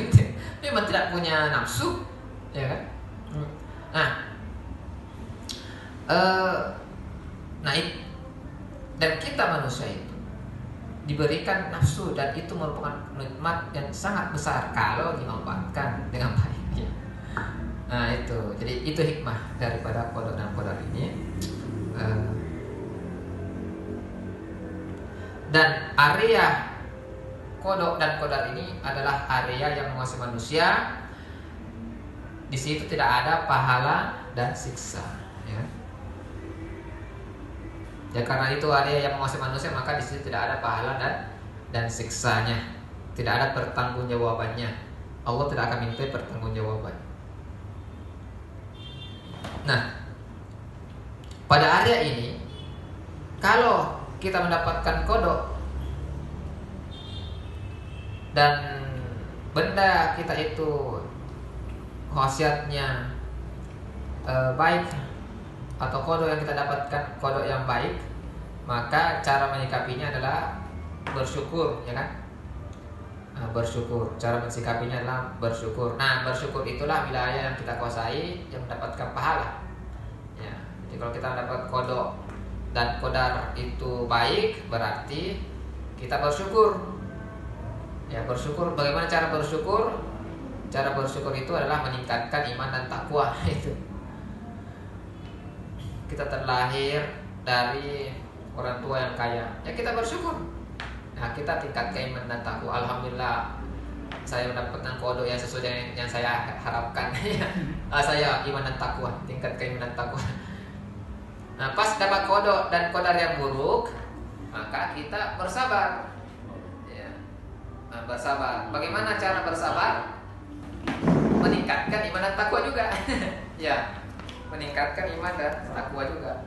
Memang tidak punya nafsu, ya kan? Dan kita manusia itu diberikan nafsu dan itu merupakan nikmat yang sangat besar kalau dimanfaatkan dengan baik. Ya. Itu, jadi itu hikmah daripada kodok dan kodar ini. Dan area kodok dan kodar ini adalah area yang menguasai manusia. Di situ tidak ada pahala dan siksa, ya. Ya karena itu area yang menguasai manusia, maka di situ tidak ada pahala dan siksanya, tidak ada pertanggungjawabannya. Allah tidak akan minta pertanggungjawaban. Nah, pada area ini, kalau kita mendapatkan kodok dan benda kita itu khasiatnya baik, atau kodok yang kita dapatkan kodok yang baik, maka cara menyikapinya adalah bersyukur, ya kan? Bersyukur. Cara mensikapinya adalah bersyukur. Bersyukur itulah wilayah yang kita kuasai yang mendapatkan pahala. Ya, jadi kalau kita mendapat kodok dan kodar itu baik, berarti kita bersyukur. Ya, bersyukur. Bagaimana cara bersyukur? Cara bersyukur itu adalah meningkatkan iman dan takwa. Itu. Kita terlahir dari orang tua yang kaya, ya kita bersyukur. Kita tingkatkan iman dan takwa. Alhamdulillah, saya mendapatkan kodok yang sesuai dengan yang saya harapkan. Saya iman dan takwa, tingkatkan iman dan takwa. Pas dapat kodok dan kodar yang buruk, maka kita bersabar. Ya. Bersabar. Bagaimana cara bersabar? Meningkatkan iman dan takwa juga. Ya, meningkatkan iman dan takwa juga.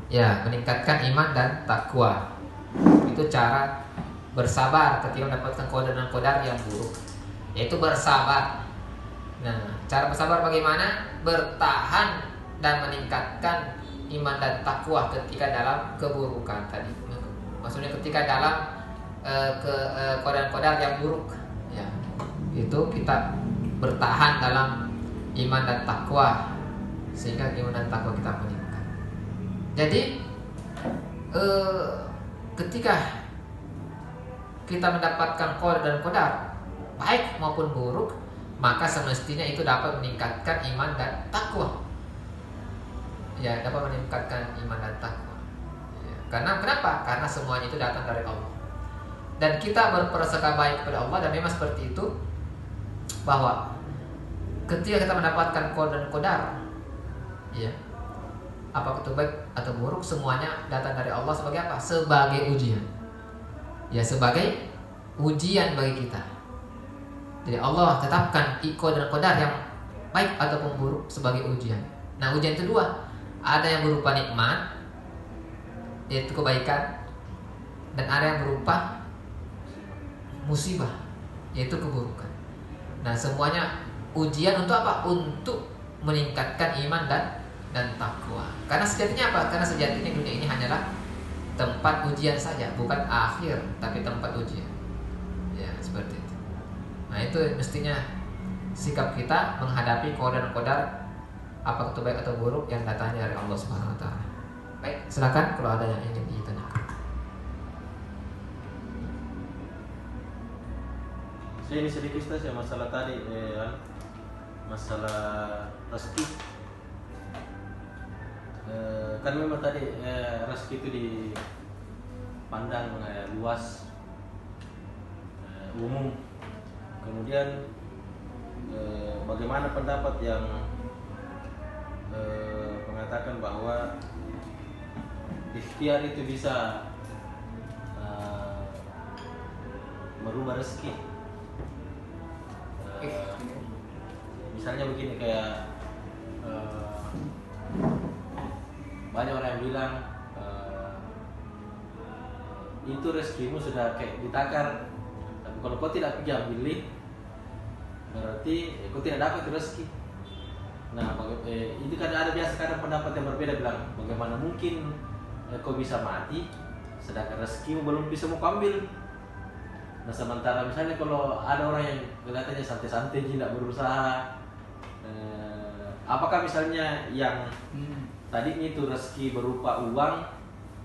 Ya, meningkatkan iman dan takwa. Itu cara bersabar ketika mendapatkan kodar dan kodar yang buruk, yaitu bersabar. Nah, cara bersabar bagaimana? Bertahan dan meningkatkan iman dan takwa ketika dalam keburukan tadi. Maksudnya ketika dalam kodar-kodar yang buruk, ya, itu kita bertahan dalam iman dan takwa sehingga iman dan takwa kita meningkat. Jadi ketika kita mendapatkan kodar dan kodar baik maupun buruk, maka semestinya itu dapat meningkatkan iman dan takwa. Ya, dapat meningkatkan iman dan takwa. Ya, karena kenapa? Karena semuanya itu datang dari Allah. Dan kita berprasangka baik kepada Allah, dan memang seperti itu, bahwa ketika kita mendapatkan kodar dan kodar, ya, apakah itu baik atau buruk, semuanya datang dari Allah sebagai apa? Sebagai ujian. Ya, sebagai ujian bagi kita. Jadi Allah tetapkan kodar dan kodar yang baik ataupun buruk sebagai ujian. Nah, ujian itu dua. Ada yang berupa nikmat, yaitu kebaikan, dan ada yang berupa musibah, yaitu keburukan. Nah, semuanya ujian untuk apa? Untuk meningkatkan iman dan takwa. Karena sejatinya apa? Karena sejatinya dunia ini hanyalah tempat ujian saja, bukan akhir, tapi tempat ujian. Ya, seperti itu. Nah, itu mestinya sikap kita menghadapi kodar-kodar apakah itu baik atau buruk yang datangnya dari Allah Subhanahu wa taala. Baik, silakan kalau ada yang ingin ditanyakan. Saya ini sedikit saja masalah tadi, masalah rezeki. Kan memang tadi rezeki itu dipandang luas, umum. Kemudian bagaimana pendapat yang mengatakan bahwa ikhtiar itu bisa merubah rezeki? Misalnya begini, kayak banyak orang yang bilang itu rezekimu sudah kayak ditakar, tapi kalau kau tidak pergi ambil, berarti kau tidak dapat rezeki. Nah, itu kan ada biasa kadang pendapat yang berbeda, bilang bagaimana mungkin kau bisa mati sedangkan rezekimu belum bisa mau ambil. Nah, sementara misalnya kalau ada orang yang kelihatannya santai-santai, tidak berusaha, apakah misalnya yang tadinya itu rezeki berupa uang,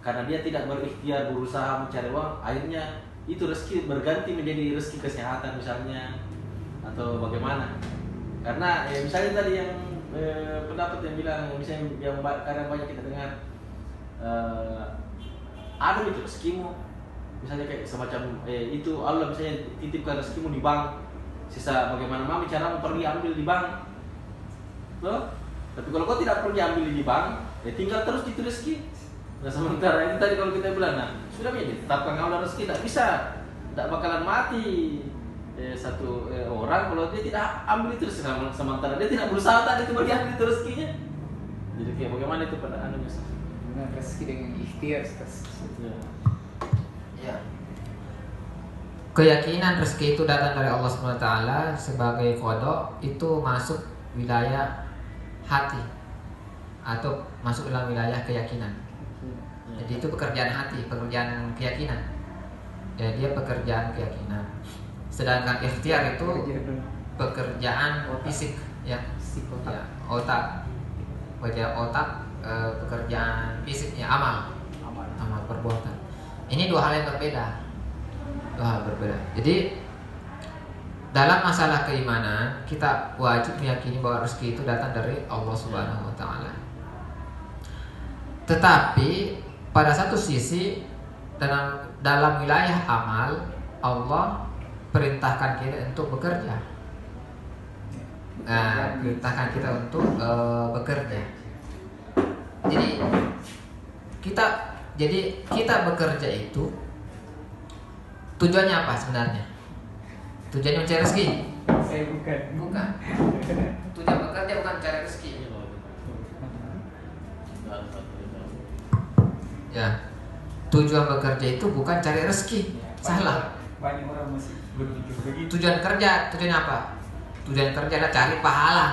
karena dia tidak berikhtiar berusaha mencari uang, akhirnya itu rezeki berganti menjadi rezeki kesehatan misalnya, atau bagaimana? Karena misalnya tadi yang pendapat yang bilang, misalnya yang kadang banyak kita dengar, ada itu rezekimu, misalnya kayak semacam itu Allah misalnya titipkan rezekimu di bank, sisa bagaimana mami cara pergi ambil di bank, tuh. Tapi kalau kau tidak pergi ambil di bank, tinggal terus itu rezeki. Nah, sementara ini tadi kalau kita bilang, nah sudah ditetapkan Allah rezeki, tidak bisa, tidak bakalan mati satu orang kalau dia tidak ambil itu rezeki, sementara dia tidak berusaha tadi itu bagi ambil itu rezekinya. Jadi kayak bagaimana itu pada anunya? Dengan rezeki dengan ikhtiar. Ya. Keyakinan rezeki itu datang dari Allah SWT sebagai qada itu masuk wilayah hati atau masuk dalam wilayah keyakinan. Jadi itu pekerjaan hati, pekerjaan keyakinan. Ya, dia pekerjaan keyakinan. Sedangkan ikhtiar itu pekerjaan fisik, ya. Ya, otak. Pekerjaan otak, pekerjaan fisik, ya, amal perbuatan. Ini dua hal yang berbeda. Jadi dalam masalah keimanan kita wajib meyakini bahwa rezeki itu datang dari Allah Subhanahu wa taala. Tetapi pada satu sisi dalam wilayah amal Allah perintahkan kita untuk bekerja. Nah, perintahkan kita untuk bekerja. Jadi kita bekerja itu tujuannya apa sebenarnya? Tujuannya mencari rezeki? Saya bukan. Tujuan bekerja bukan mencari rezeki. Ya, tujuan bekerja itu bukan cari rezeki. Salah. Banyak orang masih berpikir begitu. Tujuan kerja, tujuannya apa? Tujuan kerja adalah cari pahala.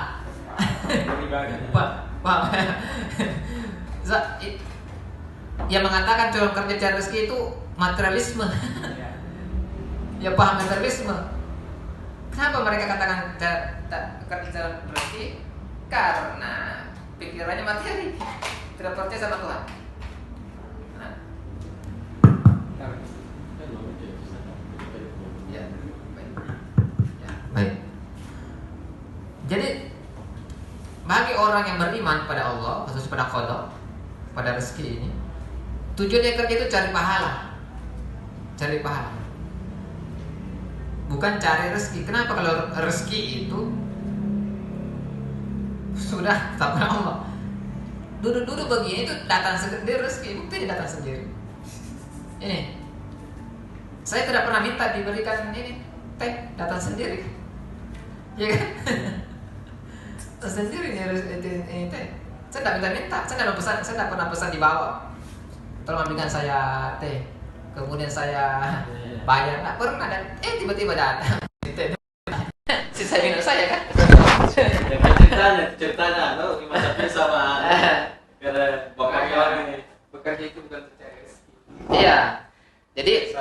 Paham? Yang mengatakan tujuan kerja cari rezeki itu materialisme. Ya paham materialisme. Kenapa mereka katakan kerja rezeki? Karena pikirannya materi, tidak percaya sama Tuhan. Nah. Ya, baik. Ya, baik. Jadi bagi orang yang beriman pada Allah, khusus pada qada, pada rezeki ini, tujuannya kerja itu cari pahala. Cari pahala. Bukan cari rezeki. Kenapa kalau rezeki itu sudah tak Allah. Duduk-duduk begini itu datang sendiri rezeki, bukti datang sendiri. Ini. Saya tidak pernah minta diberikan ini teh, datang sendiri. Ya kan? Datang sendiri ini teh. Saya tidak minta, saya tidak pesan, saya tidak pernah pesan di bawah. Tolong ambilkan saya teh. Kemudian saya bayar, nggak pernah dan tiba-tiba datang. Sisa minum saya kan? ceritanya, lo gimana sama karena bapaknya ini Bekerja itu bukan mencari rezeki. Iya. Jadi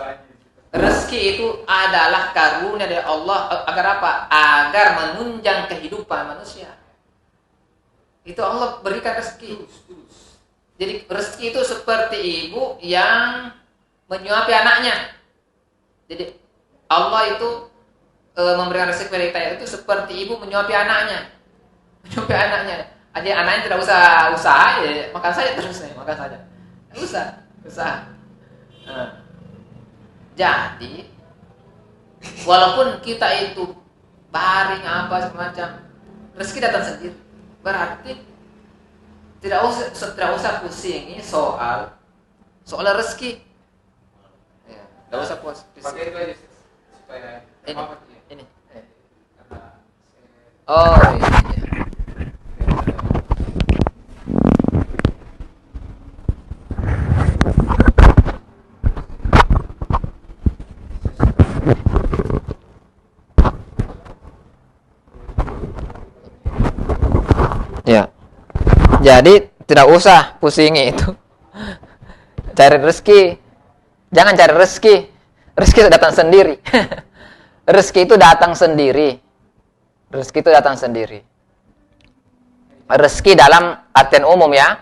rezeki itu adalah karunia dari Allah agar apa? Agar menunjang kehidupan manusia. Itu Allah berikan rezeki. Jadi rezeki itu seperti ibu yang menyuapi anaknya. Jadi Allah itu memberikan rezeki kepada kita itu seperti ibu menyuapi anaknya. Menyuapi anaknya. Jadi anaknya tidak usah usaha, ya makan saja terus nih, makan saja. Usaha. Nah. Jadi walaupun kita itu baring apa semacam, rezeki datang sendiri. Berarti tidak usah pusing ini soal rezeki. Ya, tidak usah pusing. Pakai itu aja supaya Ini. Oh iya. Ya. Jadi tidak usah pusingi itu. Cari rezeki. Jangan cari rezeki. Rezeki itu datang sendiri. Rezeki itu datang sendiri. Rezeki itu datang sendiri. Rezeki dalam artian umum ya.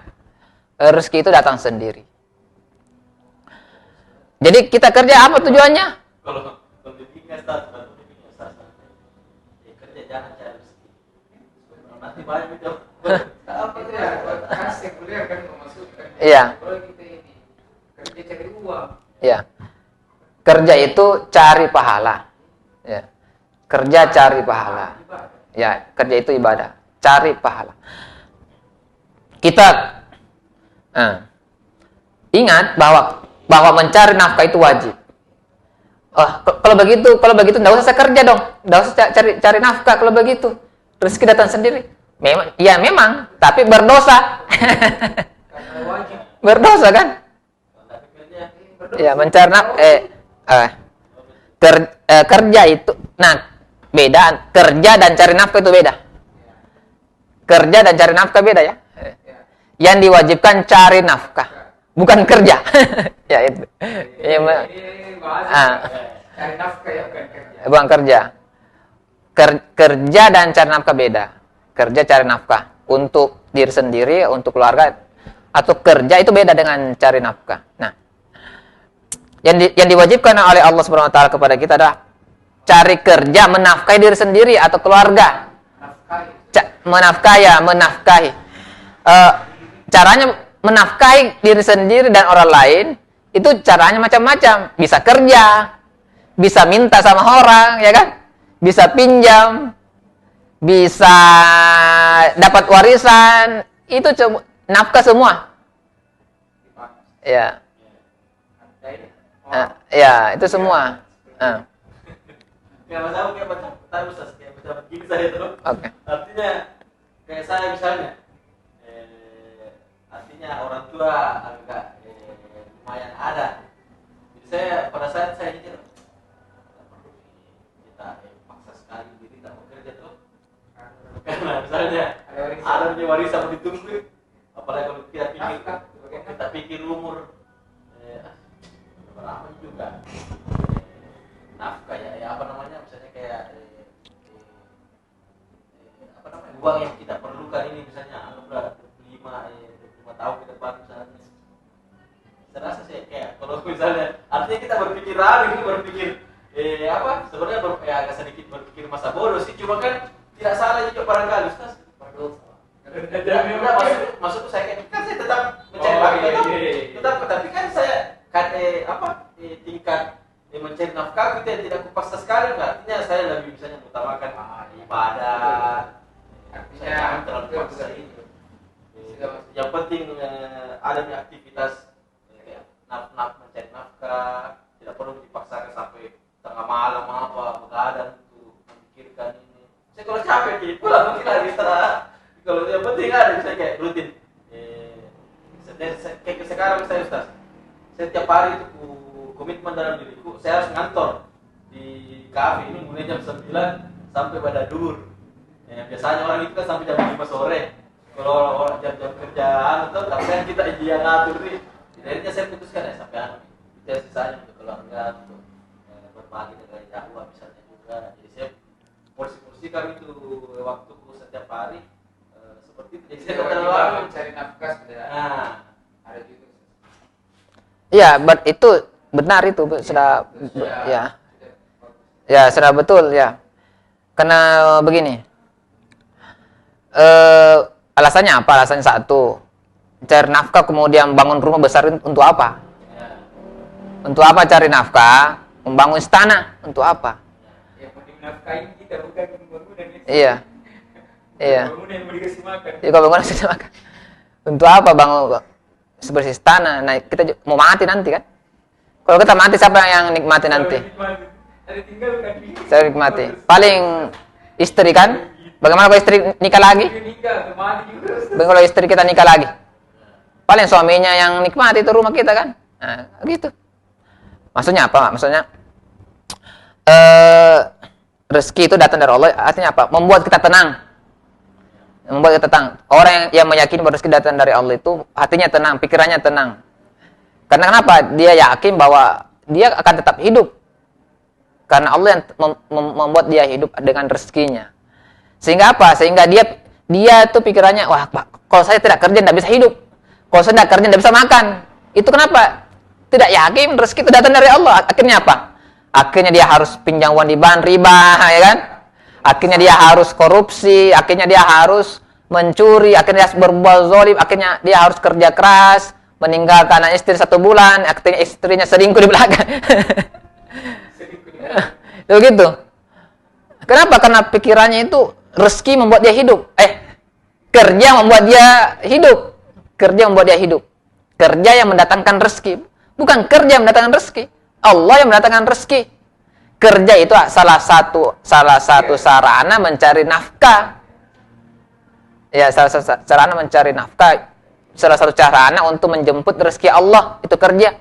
Rezeki itu datang sendiri. Jadi kita kerja apa tujuannya? kalau pendidikan start kerja jangan cari rezeki nanti banyak itu apa itu ya? Kan sekuler kan memasukkan. Iya. Kalau kita ini kerja cari uang. Ya. Kerja itu cari pahala. Ya. Kerja cari pahala. Ya, kerja itu ibadah. Cari pahala. Kita ingat bahwa mencari nafkah itu wajib. Kalau begitu enggak usah saya kerja dong. Enggak usah cari nafkah kalau begitu. Rezeki datang sendiri. Memang, tapi berdosa. Karena wajib. Berdosa kan? Ya, mencari kerja itu beda. Kerja dan cari nafkah itu beda. Kerja dan cari nafkah beda ya. Yang diwajibkan cari nafkah, bukan kerja. Ya itu. Ini bahasa cari nafkah ya bukan kerja. Bukan kerja. Kerja dan cari nafkah beda. Kerja cari nafkah untuk diri sendiri, untuk keluarga, atau kerja itu beda dengan cari nafkah. Nah, yang diwajibkan oleh Allah Subhanahu wa taala kepada kita adalah cari kerja menafkahi diri sendiri atau keluarga. Menafkahi. Caranya menafkahi diri sendiri dan orang lain itu caranya macam-macam. Bisa kerja, bisa minta sama orang, ya kan? Bisa pinjam, bisa dapat warisan, itu nafkah semua. Ya. Ya, itu semua. Kayak macam begini saya itu. Oke. Artinya kayak saya misalnya, artinya orang tua agak lumayan ada. Jadi saya pada saat saya mikir, kita paksa sekali diri tak bekerja terus. Namanya warisan mau ditunggu. Apalagi kalau Nafkah. kita pikir umur berapa juga. Nafkah ya apa namanya misalnya kayak apa namanya uang yang kita perlukan ini misalnya anggaplah 25 tahun ke depan misalnya. Saya rasa sih kayak kalau misalnya artinya kita berpikir apa sebenarnya agak sedikit berpikir masa bodoh sih, cuma kan tidak salah juga barangkali Ustaz. Maksudku saya kan saya tetap mencari nafkah, tetap tapi kan saya kan tingkat mencari nafkah kita tidak kupaksa sekali, artinya saya lebih misalnya mengutamakan ibadah, Artinya jangan terlalu paksa itu. Yang penting ada di aktivitas mencari nafkah, tidak perlu dipaksakan sampai tengah malam apa begadang untuk memikirkan ini. Saya kalau capek gitu pulang mungkin lagi istirahat. Kalau yang penting ada bisa kayak rutin. Kayak sekarang saya Ustaz, saya tiap hari itu komitmen dalam diriku, saya harus ngantor di kafe ini mulai jam 9 sampai pada duhur. Biasanya orang itu kan sampai jam 5 sore. Kalau orang jam-jam kerjaan atau tapi kita izin ngatur nih. Akhirnya saya putuskan ya sampai kita sisanya untuk keluarga, untuk berbagi dengan dakwah misalnya juga. Jadi saya porsi-porsikan itu waktuku setiap hari seperti itu. Jadi saya terlalu mencari nafkah sudah ada juga. Iya, itu benar itu sudah ya sudah betul ya. Karena begini, alasannya apa? Alasannya satu, cari nafkah kemudian bangun rumah besar untuk apa? Untuk apa cari nafkah? Membangun istana untuk apa? Yang penting nafkahin kita bukan bangunan. Iya. Bangunan yang mau dikasih makan. Iya, kalau bangun istana makan. Untuk apa bangun seperti istana? Nah, kita mau mati nanti kan? Kalau kita mati siapa yang nikmati nanti? Ada tinggal kan. Saya nikmati. Paling istri kan? Bagaimana kalau istri nikah lagi? Nikah, kemana juga. Bagaimana kalau istri kita nikah lagi? Paling suaminya yang nikmati itu rumah kita kan? Nah, gitu. Maksudnya apa? Maksudnya rezeki itu datang dari Allah. Artinya apa? Membuat kita tenang. Membuat kita tenang. Orang yang meyakini bahwa rezeki datang dari Allah itu hatinya tenang, pikirannya tenang. Karena kenapa? Dia yakin bahwa dia akan tetap hidup. Karena Allah yang membuat dia hidup dengan rezekinya. Sehingga apa? Sehingga dia tuh pikirannya, wah Pak, kalau saya tidak kerja tidak bisa hidup. Kalau saya tidak kerja tidak bisa makan. Itu kenapa? Tidak yakin rezeki itu datang dari Allah. Akhirnya apa? Akhirnya dia harus pinjam uang di bank riba, ya kan? Akhirnya dia harus korupsi, akhirnya dia harus mencuri, akhirnya dia harus berbuat zalim, akhirnya dia harus kerja keras, meninggalkan anak istri 1 bulan, akhirnya istrinya selingkuh di belakang. Itu gitu. Kenapa? Karena pikirannya itu rezeki membuat dia hidup. Kerja membuat dia hidup. Kerja membuat dia hidup. Kerja yang mendatangkan rezeki, bukan kerja yang mendatangkan rezeki. Allah yang mendatangkan rezeki. Kerja itu salah satu sarana mencari nafkah. Ya, salah satu sarana mencari nafkah. Salah satu sarana untuk menjemput rezeki Allah itu kerja.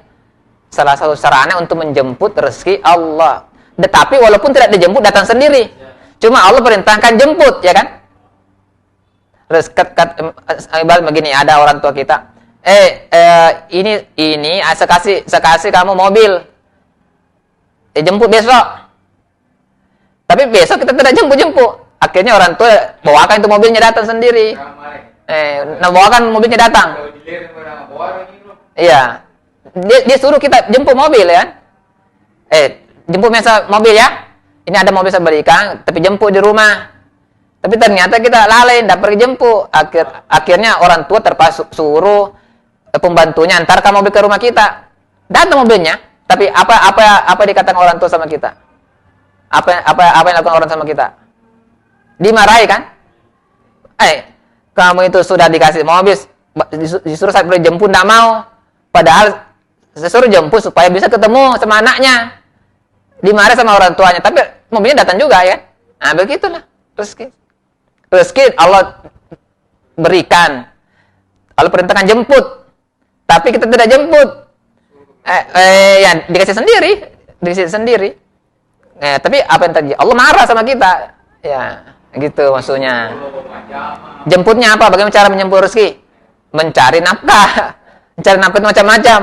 Salah satu sarana untuk menjemput rezeki Allah. Tetapi walaupun tidak dijemput datang sendiri. Cuma Allah perintahkan jemput, ya kan? Terus begini, ada orang tua kita. Ini saya kasih kamu mobil. Jemput besok. Tapi besok kita tidak jemput. Akhirnya orang tua bawakan itu mobilnya datang sendiri. Bawakan mobilnya datang. Iya. Dia suruh kita jemput mobil ya. Jemput mobil ya. Ini ada mobil saya berikan, tapi jemput di rumah. Tapi ternyata kita lalai, tidak pergi jemput. Akhirnya orang tua terpaksa suruh pembantunya antarkan mobil ke rumah kita. Datang mobilnya, tapi apa dikatakan orang tua sama kita? Apa yang dilakukan orang sama kita? Dimarahi kan? Kamu itu sudah dikasih mobil, disuruh saya pergi jemput, tidak mau. Padahal saya suruh jemput supaya bisa ketemu sama anaknya. Dimarahi sama orang tuanya, tapi mobilnya datang juga ya. Nah, begitulah rezeki. Rezeki Allah berikan. Allah perintahkan jemput. Tapi kita tidak jemput. Ya dikasih sendiri. Tapi apa yang terjadi? Allah marah sama kita. Ya. Gitu maksudnya. Oh, macam. Jemputnya apa? Bagaimana cara menjemput rezeki? Mencari nafkah. Mencari nafkah itu macam-macam.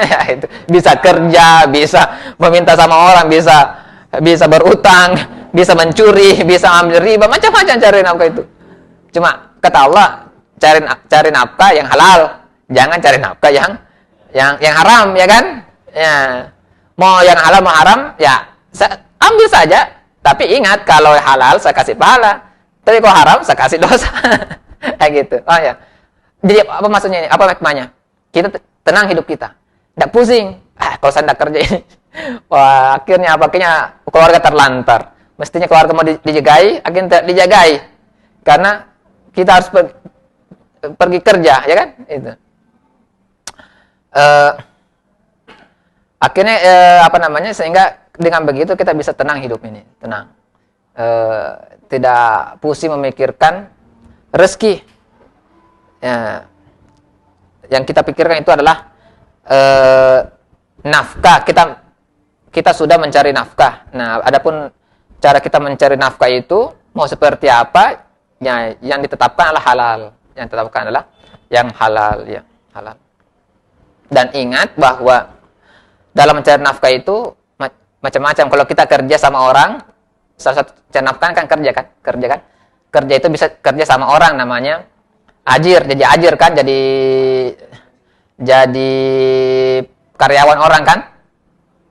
Ya, itu bisa kerja, bisa meminta sama orang, bisa berutang, bisa mencuri, bisa ambil riba, macam-macam cari nafkah itu. Cuma kata Allah, cari nafkah yang halal, jangan cari nafkah yang haram, ya kan? Ya. Mau yang halal mau haram, ya ambil saja. Tapi ingat, kalau halal saya kasih pahala, tapi kalau haram saya kasih dosa. Kayak gitu. Oh ya. Jadi apa maksudnya ini? Apa hikmahnya? Kita tenang hidup kita. Tidak pusing. Kalau saya tidak kerja ini. Wah, akhirnya apa? Akhirnya keluarga terlantar. Mestinya keluarga mau dijagai, akhirnya tidak dijagai. Karena kita harus pergi kerja, ya kan? Itu. Akhirnya apa namanya? Sehingga dengan begitu kita bisa tenang hidup ini, tenang. Tidak pusing memikirkan rezeki. Ya. Yang kita pikirkan itu adalah nafkah. Kita sudah mencari nafkah. Nah, adapun cara kita mencari nafkah itu mau seperti apa? Ya, yang ditetapkan adalah halal. Yang ditetapkan adalah yang halal, ya, halal. Dan ingat bahwa dalam mencari nafkah itu macam-macam. Kalau kita kerja sama orang, salah satu cari nafkah kan kerja kan? Kerja itu bisa kerja sama orang, namanya ajir. Jadi ajir kan, jadi karyawan orang kan?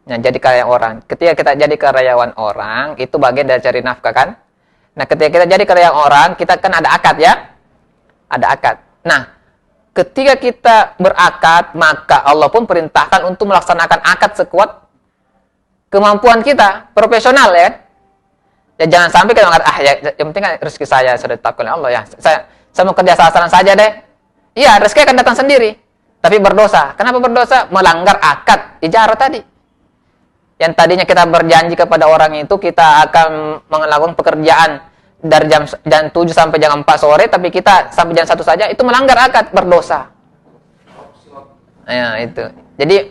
Nah, jadi karyawan orang. Ketika kita jadi karyawan orang, itu bagian dari cari nafkah kan? Nah, ketika kita jadi karyawan orang, kita kan ada akad ya? Ada akad. Nah, ketika kita berakad, maka Allah pun perintahkan untuk melaksanakan akad sekuat kemampuan kita, profesional ya. Ya jangan sampai kita mengatakan, ya yang penting kan rezeki saya sudah ditetapkan oleh Allah ya. Saya mau kerja salah-salah saja deh. Iya, rezeki akan datang sendiri. Tapi berdosa. Kenapa berdosa? Melanggar akad ijarah tadi. Yang tadinya kita berjanji kepada orang itu kita akan melakukan pekerjaan dari jam 7 sampai jam 4 sore, tapi kita sampai jam 1 saja, itu melanggar akad, berdosa. Ya, itu. Jadi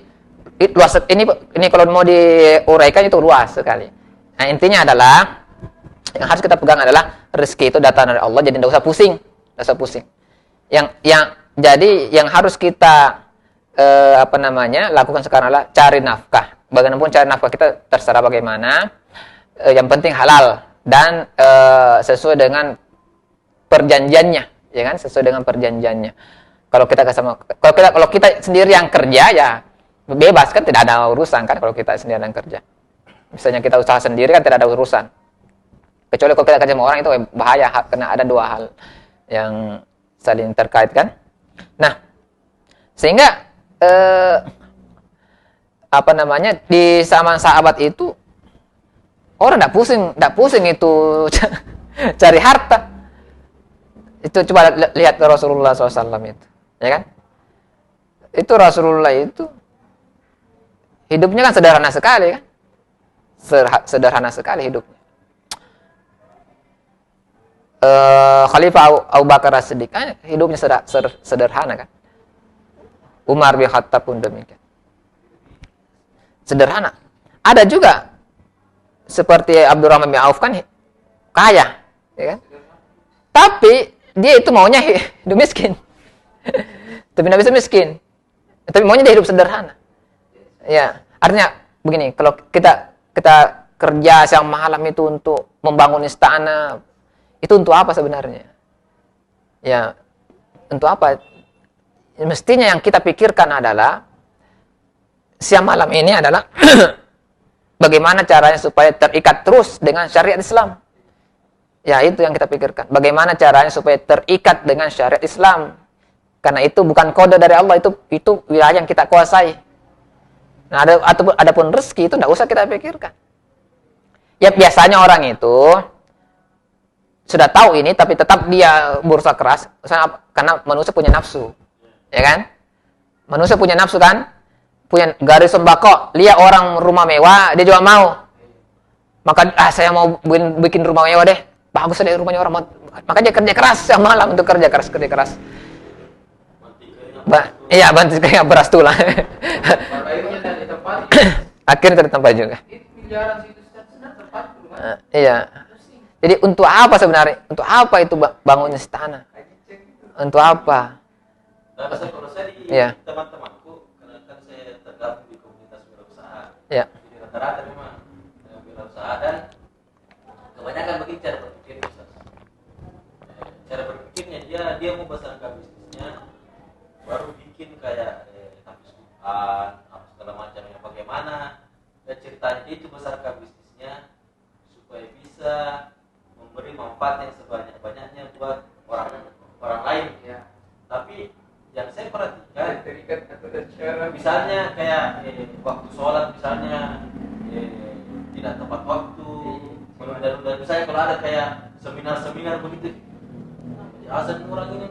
luas ini kalau mau diuraikan itu luas sekali. Nah, intinya adalah yang harus kita pegang adalah rezeki itu datang dari Allah, jadi tidak usah pusing, tidak usah pusing. Jadi yang harus kita lakukan sekarang adalah cari nafkah. Bagaimanapun cari nafkah kita terserah bagaimana. Yang penting halal dan sesuai dengan perjanjiannya, ya kan? Sesuai dengan perjanjiannya. Kalau kita sendiri yang kerja ya bebas kan, tidak ada urusan kan kalau kita sendiri yang kerja. Misalnya kita usaha sendiri kan tidak ada urusan. Kecuali kalau kita kerja sama orang itu bahaya, karena ada dua hal yang saling terkait kan. Nah, sehingga di zaman sahabat itu orang tidak pusing itu cari harta. Itu coba lihat Rasulullah SAW itu, ya kan? Itu Rasulullah itu hidupnya kan sederhana sekali kan? Sederhana sekali hidupnya. Khalifah Abu Bakar As-Siddiq kan hidupnya sederhana kan? Umar bin Khattab pun demikian. Sederhana. Ada juga seperti Abdurrahman bin Auf kan kaya, ya kan? Tapi dia itu maunya hidup miskin. Tapi tidak bisa miskin. Tapi maunya dia hidup sederhana. Ya, artinya begini, kalau kita kerja siang malam itu untuk membangun istana, itu untuk apa sebenarnya? Ya, untuk apa? Mestinya yang kita pikirkan adalah siang malam ini adalah bagaimana caranya supaya terikat terus dengan syariat Islam. Ya, itu yang kita pikirkan. Bagaimana caranya supaya terikat dengan syariat Islam. Karena itu bukan kode dari Allah, itu wilayah yang kita kuasai. Nah, adapun rezeki itu tidak usah kita pikirkan. Ya, biasanya orang itu sudah tahu ini, tapi tetap dia berusaha keras. Karena manusia punya nafsu. Ya kan? Manusia punya nafsu kan? Punya garis sembako. Lihat orang rumah mewah, dia juga mau. Maka, saya mau bikin rumah mewah deh. Bagus deh rumahnya orang. Maka dia kerja keras siang malam untuk kerja keras. Iya, bantu kayak beras tulang. Akhirnya dari tempat juga. Iya. Jadi untuk apa sebenarnya? Untuk apa itu bangunnya istana? Untuk apa? Nah, kalau saya di Iya. teman-temanku, karena kan saya tergabung di komunitas wirausaha. Ya. Jadi rata-rata memang wirausaha dan kebanyakan begini cara berpikir Ustaz. Cara berpikirnya dia mau besarkan bisnisnya, baru bikin kayak habis Quran, apa segala macam yang bagaimana dan ceritanya dia itu besarkan bisnisnya supaya bisa memberi manfaat yang sebanyak-banyaknya buat orang lain. Ya. Tapi yang saya perhatikan, Terikat atau cara misalnya kayak waktu sholat misalnya tidak tepat waktu, menunda-nunda. Misalnya kalau ada kayak seminar-seminar begitu, azan orang ini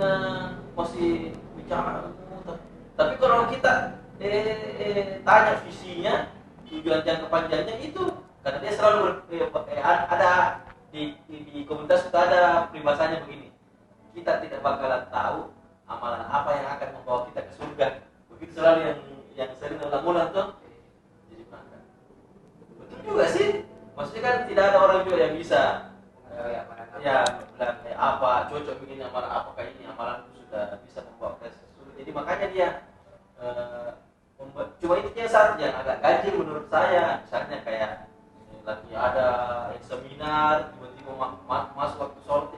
masih bicara. Tapi kalau kita tanya visinya, tujuan jangka panjangnya itu, karena dia selalu ada di komunitas kita ada peribahasanya begini, kita tidak bakalan tahu amalan apa yang akan membawa kita ke surga. Begitu selalu yang sering ulang-ulang tuh. Jadi makan. Betul juga sih. Maksudnya kan tidak ada orang juga yang bisa ya bilang apa cocok begini amalan apakah ini amalan sudah bisa membawa ke surga. Jadi makanya dia cuma itu saat yang agak ganjil menurut saya. Misalnya kayak lagi ada seminar tiba-tiba masuk waktu sholat,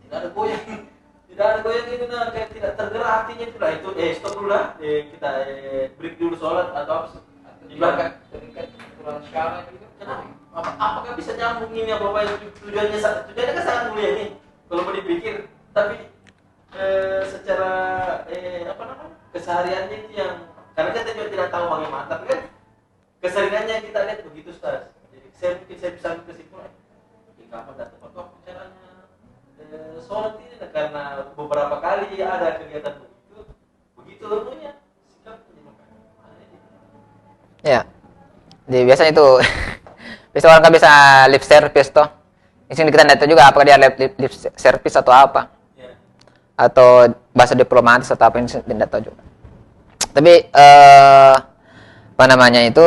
tidak ada goyang. Tidak ada goyang ini kayak tidak tergerak hatinya itu lah itu stop dulu lah kita break dulu sholat atau apa di belakang terikat kurang syara gitu. kenapa apakah bisa nyambung ini apa tujuannya kan sangat mulia nih kalau mau dipikir tapi secara apa namanya kesehariannya itu yang karena kita juga tidak tahu bagaimana tapi kan keseringannya kita lihat begitu Ustaz. Jadi saya bisa ambil kesimpulan kapan dan tepat waktu caranya sholat ini karena beberapa kali ada kegiatan begitu ilmunya sikapnya Ya. Jadi biasanya itu biasa orang kan bisa lip service toh. Di sini kita tidak tahu juga apakah dia lip service atau apa. ya. Atau bahasa diplomatis atau apa ini tidak tahu juga. Tapi apa namanya itu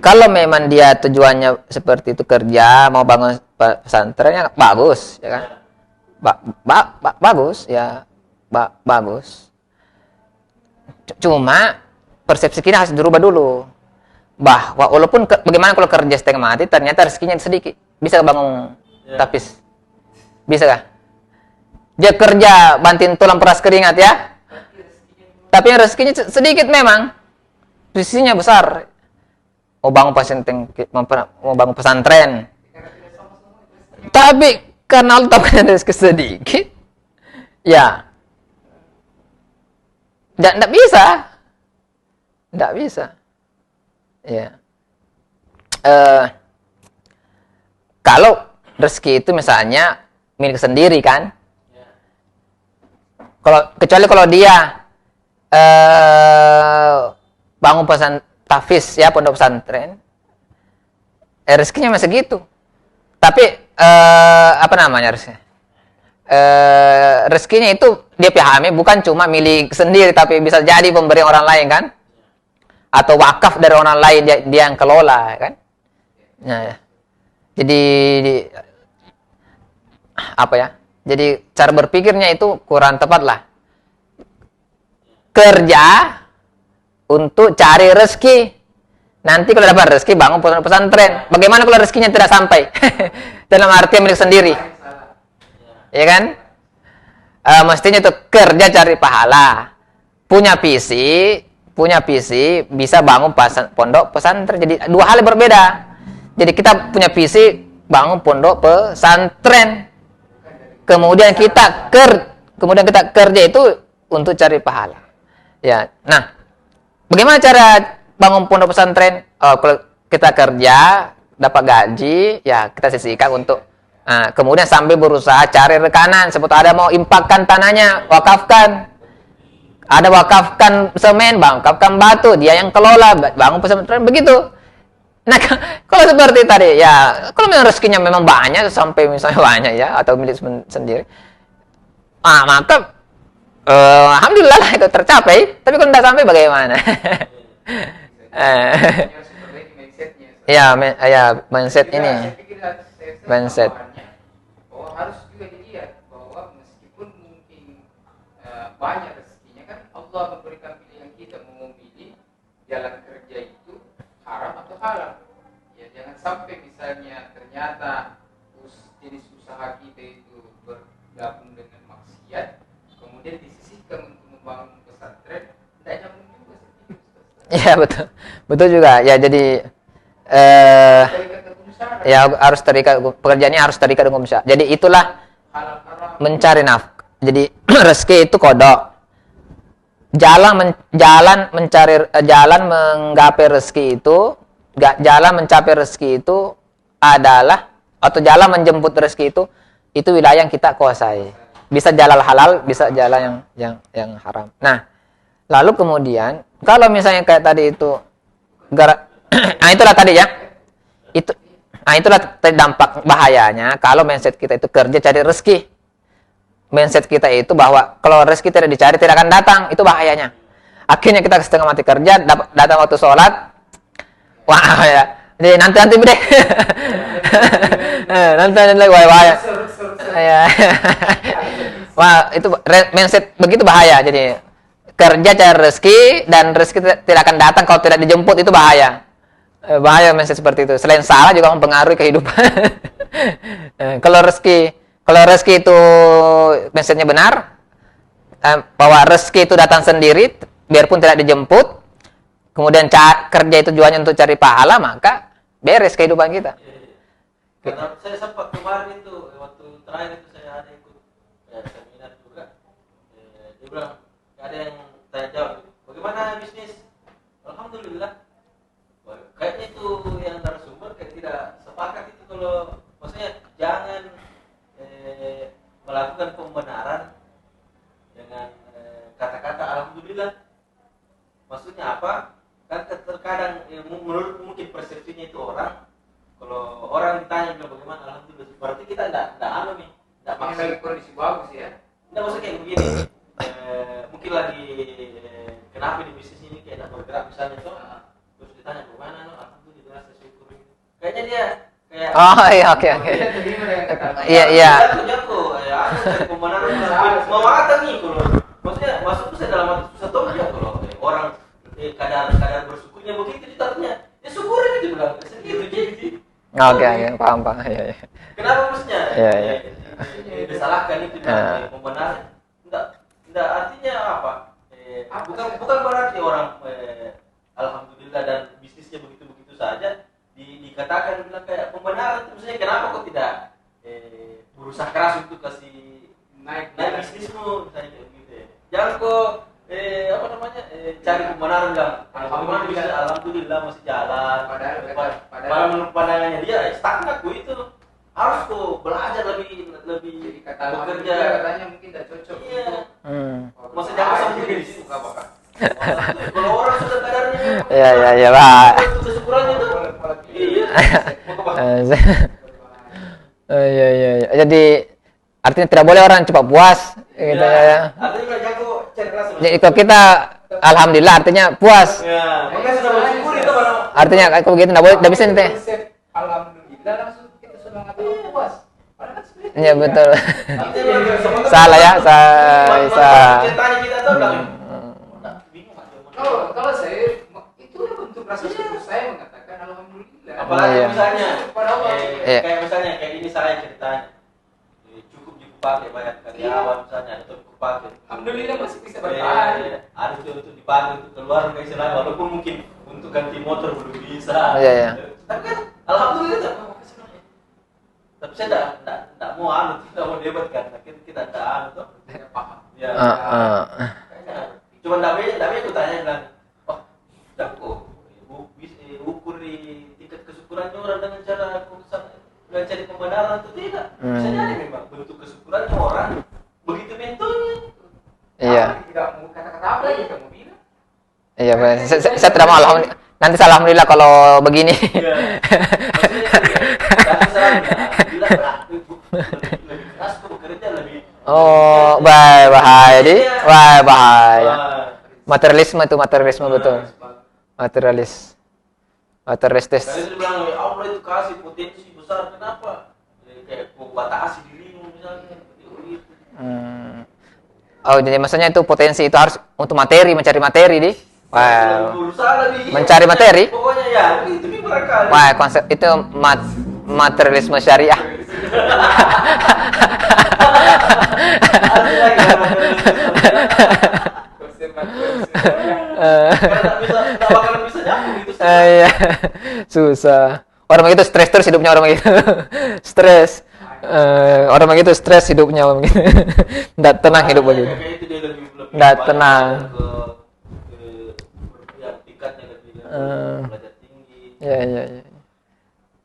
kalau memang dia tujuannya seperti itu kerja mau bangun pesantren ya bagus ya kan bagus ya bagus cuma persepsi kita harus dirubah dulu bahwa walaupun bagaimana kalau kerja setengah mati ternyata rezekinya sedikit bisa bangun tapis bisa kah dia kerja banting tulang peras keringat ya tapi rezekinya sedikit memang posisinya besar mau bangun mau bangun pesantren tapi karena Allah tambahkan rezeki sedikit ya tidak bisa ya kalau rezeki itu misalnya milik sendiri kan kecuali kalau dia bangun tahfiz ya pondok pesantren rezekinya masih gitu tapi apa namanya rezekinya itu dia pahami bukan cuma milik sendiri tapi bisa jadi pemberian orang lain kan atau wakaf dari orang lain dia yang kelola kan nah, jadi apa ya jadi cara berpikirnya itu kurang tepat lah kerja untuk cari rezeki. Nanti kalau dapat rezeki bangun pesantren. Bagaimana kalau rezekinya tidak sampai? Dalam arti milik sendiri. Ya kan? Mestinya itu kerja cari pahala. Punya visi bisa bangun pondok pesantren. Jadi dua hal yang berbeda. Jadi kita punya visi bangun pondok pesantren. Kemudian kita kerja itu untuk cari pahala. Ya. Nah, bagaimana cara bangun pondok pesantren? Kalau kita kerja, dapat gaji, ya kita sisihkan untuk kemudian sambil berusaha cari rekanan. Seperti ada mau impakkan tanahnya, wakafkan. Ada wakafkan semen, wakafkan batu, dia yang kelola, bangun pesantren, begitu. Nah, kalau seperti tadi, ya kalau memang rezekinya memang banyak, sampai misalnya banyak ya, atau milik sendiri, maka alhamdulillah lah itu tercapai. Tapi kalau tidak sampai bagaimana? mindset ini. Saya pikir Mindset. bahwa harus juga dilihat bahwa meskipun mungkin banyak rezekinya kan Allah memberikan pilihan kita mau memilih jalan kerja itu haram atau halal. Ya jangan sampai misalnya ternyata jenis usaha kita itu bergabung dengan maksiat, kemudian disisihkan untuk membangun pesantren, tidak nyambung juga saya pikir, Ustaz. Iya betul, betul juga. Ya jadi Terikat hukum syara. ya harus terikat, pekerjaannya harus terikat dengan usaha. Jadi itulah Halal haram. mencari nafkah. Jadi rezeki itu kodok. Jalan menggapai rezeki itu, jalan mencapai rezeki itu adalah, atau jalan menjemput rezeki itu wilayah yang kita kuasai. Bisa jalan halal, bisa jalan yang haram. Nah, lalu kemudian kalau misalnya kayak tadi itu nah itulah tadi ya. Itulah tadi dampak bahayanya kalau mindset kita itu kerja cari rezeki. Mindset kita itu bahwa kalau rezeki tidak dicari tidak akan datang, itu bahayanya. Akhirnya kita setengah mati kerja, datang waktu sholat, wah ya, jadi nanti deh, nanti lagi wah ya, wah itu mindset begitu bahaya. Jadi kerja cari rezeki dan rezeki tidak akan datang kalau tidak dijemput, itu bahaya. Bahaya mindset seperti itu. Selain salah juga mempengaruhi kehidupan. Kalau rezeki itu mindsetnya benar, bahwa rezeki itu datang sendiri, biarpun tidak dijemput, kemudian kerja itu tujuannya untuk cari pahala, maka beres kehidupan kita. Karena saya sempat kemarin itu, waktu terakhir itu saya ada ikut seminar juga. Dia bilang, ada yang tanya jawab, bagaimana bisnis? Alhamdulillah. Kayaknya itu yang narasumber kayak tidak sepakat itu, kalau maksudnya jangan melakukan pembenaran dengan kata-kata alhamdulillah. Maksudnya apa? Kan terkadang menurut mungkin persepsinya itu orang, kalau orang ditanya bilang bagaimana alhamdulillah, berarti kita tidak anu nih, tidak Ini maksud lagi kondisi bagus ya. tidak maksud kayak begini. Mungkin lagi kenapa di bisnis ini kayak tidak bergerak misalnya tuh, terus ditanya bagaimana, alhamdulillah saya syukuri. Kayaknya dia kayak Oh iya, oke. Iya. Jatuh, ya, pembenaran mau apa nih kalau maksudnya maksudku saya dalam hati susah tahu ya kalau orang kadar bersyukurnya begitu ditanya, ya syukuri aja bilang segitu jadi. Oke, paham. Iya. Kenapa maksudnya? Iya. Disalahkan itu pembenaran. Enggak artinya apa? Bukan berarti orang alhamdulillah dan bisnisnya begitu-begitu saja dikatakan bilang kayak pembenaran itu, misalnya kenapa kok tidak berusaha keras untuk kasih naik bisnismu misalnya kayak gitu ya. Jangan kok cari pembenaran bilang alhamdulillah masih jalan, padahal menurut pandangannya dia stagnan aku itu harus kok belajar lebih Jadi kata bekerja. alhamdulillah katanya mungkin tidak cocok. Iya. Untuk Masa jangan sampai di situ enggak apa-apa. Kalau orang sudah kadarnya Iya, Pak. kesyukurannya itu. Iya. Iya. Jadi artinya tidak boleh orang cepat puas gitu ya. Artinya kalau jago cari keras. Jadi kalau kita alhamdulillah artinya puas. Ya, makanya sudah bersyukur itu baru. Artinya kalau begitu tidak bisa nih. Konsep alhamdulillah langsung kita sudah mengatakan puas. Padahal kan sebenarnya Iya betul. Salah ya, Ceritanya kita tuh bilang. kalau saya itu bentuk rasa syukur saya mengatakan alhamdulillah. Apalagi Iya. misalnya Pada Allah. Iya. kayak misalnya kayak ini saya ceritanya. Cukup dipakai banyak karyawan misalnya itu cukup pakai. Alhamdulillah masih bisa bertahan. Ada itu untuk dipakai untuk keluar ke istilahnya, walaupun mungkin untuk ganti motor belum bisa. Iya. Tapi kan alhamdulillah tapi saya tidak mau tidak mau debat kan, kita tidak anu tuh. Tidak paham. Ya. Kayaknya cuma tapi aku tanya bilang, oh, kok ukur di tingkat kesyukurannya orang dengan cara cari pembenaran itu tidak. Bisa jadi memang bentuk kesyukurannya orang begitu bentuknya. Iya. Tidak mau kata-kata apa lagi kamu bilang. Iya, saya tidak mau alhamdulillah. Nanti salah alhamdulillah kalau begini. Iya. Maksudnya saya bilang lebih keras kok bekerja lebih. Oh, bahaya. Materialisme itu materialisme betul. Realistis. Karena dia bilang, ya Allah itu kasih potensi besar, kenapa? Ya, kayak kau batasi dirimu misalnya. Gitu. Oh, jadi maksudnya itu potensi itu harus untuk materi, mencari materi di. Wow. Berusaha lagi. Mencari materi? Pokoknya ya, itu barangkali. Wah, konsep itu materialisme syariah. Nggak bakalan bisa nyambung gitu. Iya. Susah. Orang begitu stres terus hidupnya orang begitu. Stres. Orang begitu stres hidupnya orang begitu. Nggak tenang hidup begitu. Kayak itu dia lebih Nggak banyak tenang. ke yang tingkatnya lebih belajar tinggi. Ya.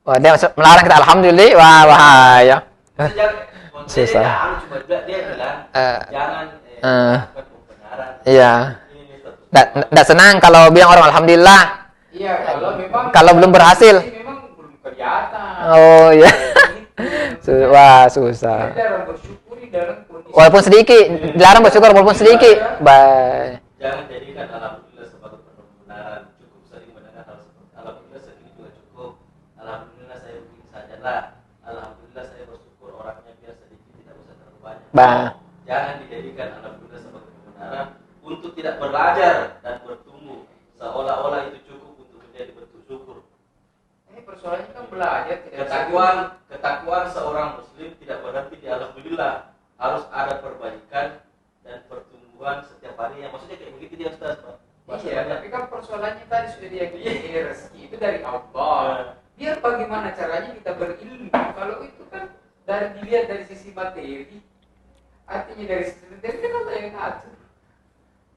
Wah, dia melarang kita alhamdulillah. Wah, bahaya. Susah. Cuma dia bilang jangan melakukan pembenaran. Iya. Nggak senang kalau bilang orang alhamdulillah. Iya, kalau memang Kalau belum berhasil. memang belum kelihatan. Oh, iya. Gitu. Wah, susah. Kita harus bersyukuri dalam kondisi Walaupun sedikit, dilarang bersyukur walaupun sedikit. Baik. Jangan jadikan alhamdulillah sebagai pembenaran. Cukup sering mendengar hal seperti alhamdulillah segini juga cukup. Alhamdulillah saya begini sajalah. Alhamdulillah saya bersyukur orangnya biar sedikit tidak usah terlalu banyak. Jangan dijadikan alhamdulillah sebagai pembenaran untuk tidak belajar dan bertumbuh. Seolah-olah itu cukup untuk menjadi bersyukur. ini persoalannya kan belajar tidak Ketakwaan seorang muslim tidak berhenti di alhamdulillah. Harus ada perbaikan dan pertumbuhan setiap hari. Yang maksudnya kayak begitu dia Ustaz, Pak. Iya, tapi kan persoalannya tadi sudah diyakini rezeki itu dari Allah. Biar bagaimana caranya kita berilmu. Kalau itu kan dilihat dari sisi materi, artinya dari sisi materi kan Allah yang ngatur.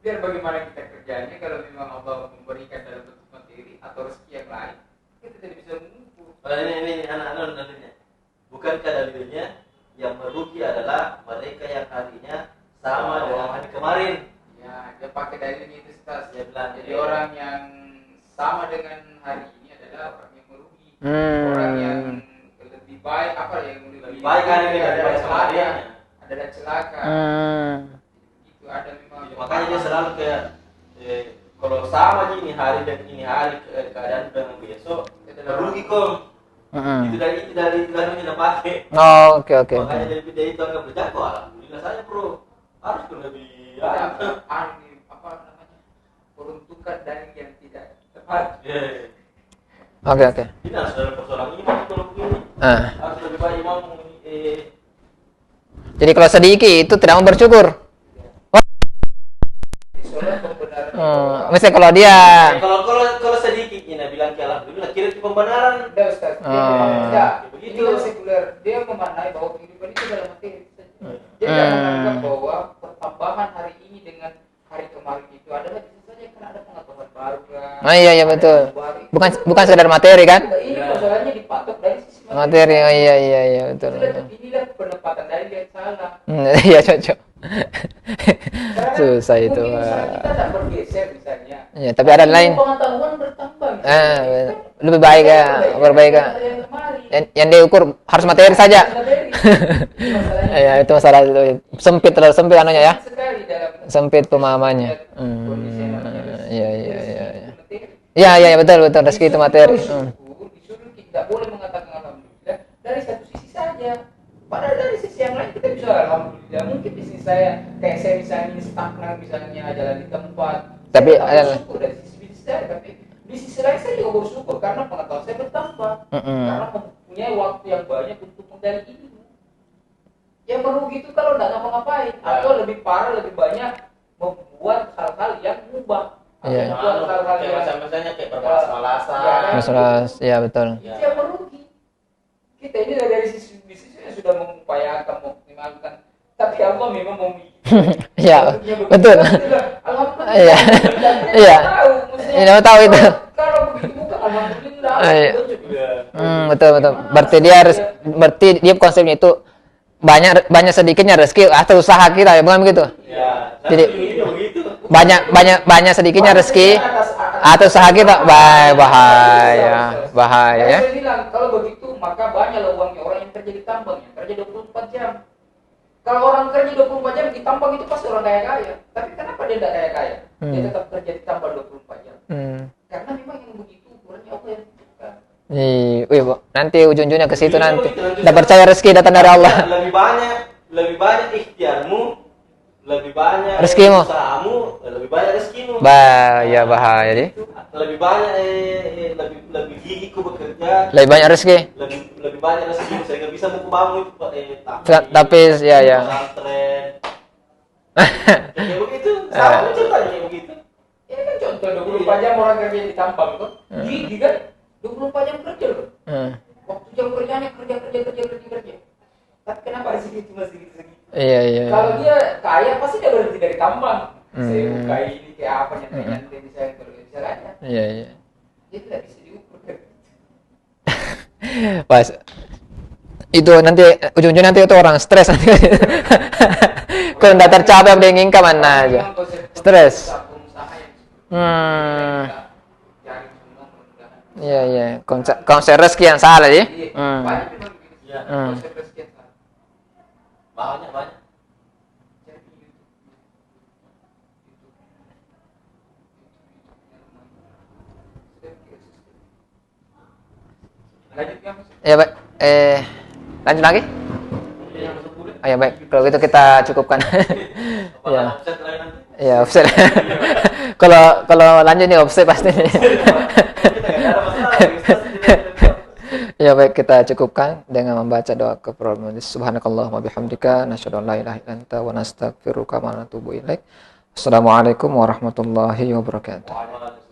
Biar bagaimana kita kerjanya kalau memang Allah memberikan dalam bentuk materi atau rezeki yang lain, kita tidak bisa mengukur. Ini anak-anak dalilnya. Bukankah dalilnya yang merugi adalah mereka yang harinya sama dengan hari kemarin? Ya, dia pakai dalilnya itu Ustaz. Dia bilang, Jadi orang yang sama dengan hari ini adalah orang yang merugi. Hmm. Orang yang lebih baik yang Lebih baik hari ini daripada adalah celaka. kemarin. Adalah celaka. Itu ada memang. Jadi, makanya dia selalu kayak kalau sama ini hari dan ini hari keadaan dengan besok merugi kok. Itu dari yang pakai. Oh, oke. Makanya dari itu anggap berjatuh. Alhamdulillah saya bro harus kelebihan. Apa namanya? Peruntukan dari yang tidak tepat. Oke. Ini harus dalam persoalan imam kalau begini. Harus lebih baik imam. Jadi kalau sedikit itu tidak mau bersyukur. Soalnya pembenaran. Misalnya kalau dia Kalau sedikit ini bilang ke alhamdulillah kira itu pembenaran. Udah Ustaz. Begitu. Ini kan sekuler. Dia memaknai bahwa kehidupan itu dalam materi saja. Dia tidak menganggap bahwa pertambahan hari ini dengan hari kemarin itu adalah bisa saja karena ada pengetahuan baru kan. Oh iya betul. Bukan sekedar materi kan? Ini persoalannya dipatok dari sisi Materi. Oh iya betul. Inilah penempatan dari yang salah. Iya cocok. Susah itu. Mungkin misalnya kita tidak bergeser misalnya. Ya, tapi ada lain. Pengetahuan bertambah. Misalnya. Lebih baik ya, berbaik ya. Yang diukur harus materi saja. Ya itu masalah itu terlalu sempit anunya ya. Sempit pemahamannya. Iya betul rezeki itu materi. Disuruh tidak boleh mengatakan alhamdulillah dari satu sisi saja. Padahal dari sisi yang lain kita bisa alhamdulillah. Mungkin di sisi saya kayak saya misalnya stagnan misalnya jalan di tempat. Tapi saya bersyukur dari sisi saya, tapi di sisi lain saya juga bersyukur karena pengetahuan saya bertambah. Karena mempunyai waktu yang banyak untuk menggali ilmu. Yang merugi itu kalau tidak ngapa-ngapain atau lebih parah lebih banyak membuat hal-hal yang mubah. Iya. Membuat hal-hal yang Macam-macamnya kayak bermalas-malasan. Masalah ya betul. Itu yang merugi. Kita ini dari sisi bisnisnya sudah mengupayakan mengoptimalkan, tapi Allah memang memikirkan. Iya, betul. Alhamdulillah. Iya. Ini tahu itu. Kalau begitu bukan alhamdulillah. Betul. Berarti dia konsepnya itu banyak sedikitnya rezeki atau usaha kita ya, bukan begitu? Ya. Jadi begitu. banyak sedikitnya rezeki atau usaha kita bahaya ya. Saya bilang kalau begitu maka banyaklah uangnya orang yang kerja di tambang yang kerja 24 jam. Kalau orang kerja 24 jam di tambang itu pasti orang kaya. Tapi kenapa dia tidak kaya? Dia tetap kerja di tambang 24 jam. Karena memang yang begitu ukurannya Allah yang Nanti ujung-ujungnya ke situ Ujung-ujungnya nanti. begitu, nanti Udah percaya rezeki datang dari Allah. Lebih banyak ikhtiarmu, lebih banyak Rezekimu. usahamu, lebih banyak rezekimu. Bahaya deh. Lebih banyak lebih gigih ku bekerja, Lebih banyak rezeki. lebih banyak rezekimu sehingga bisa buku bangun itu Tapi ya. pesantren. Kayak begitu. Sama contohnya kayak begitu. Ini kan contoh 24 jam orang kerja di tambang tuh. Gigi kan 24 jam kerja loh. Waktu jam kerjanya kerja. Tapi kenapa rezeki cuma segitu? Iya. Kalau dia kaya pasti dia berhenti dari tambang. Saya buka ini kayak apa nyantai bisa caranya. Iya. Dia tidak bisa diukur. Pas itu nanti ujung-ujungnya nanti itu orang stres nanti. Kalau tidak tercapai apa yang diinginkan mana aja. Stres. Iya. Konsep rezeki yang salah ya. Banyak memang begitu. Iya. Konsep rezeki yang salah. Banyak. Lanjut ya Mas. Ya baik. Lanjut lagi? Ya baik. Kalau gitu kita cukupkan. Ya. Offset lagi nanti. Ya offset. Kalau lanjut nih offset pasti. Kita nggak ada masalah. Ya baik, kita cukupkan dengan membaca doa kepada Subhanakallahumma bihamdika nasyhadu an la ilaha illa anta wa nastaghfiruka wa natubu ilaik. Assalamualaikum warahmatullahi wabarakatuh. Waalaikumsalam.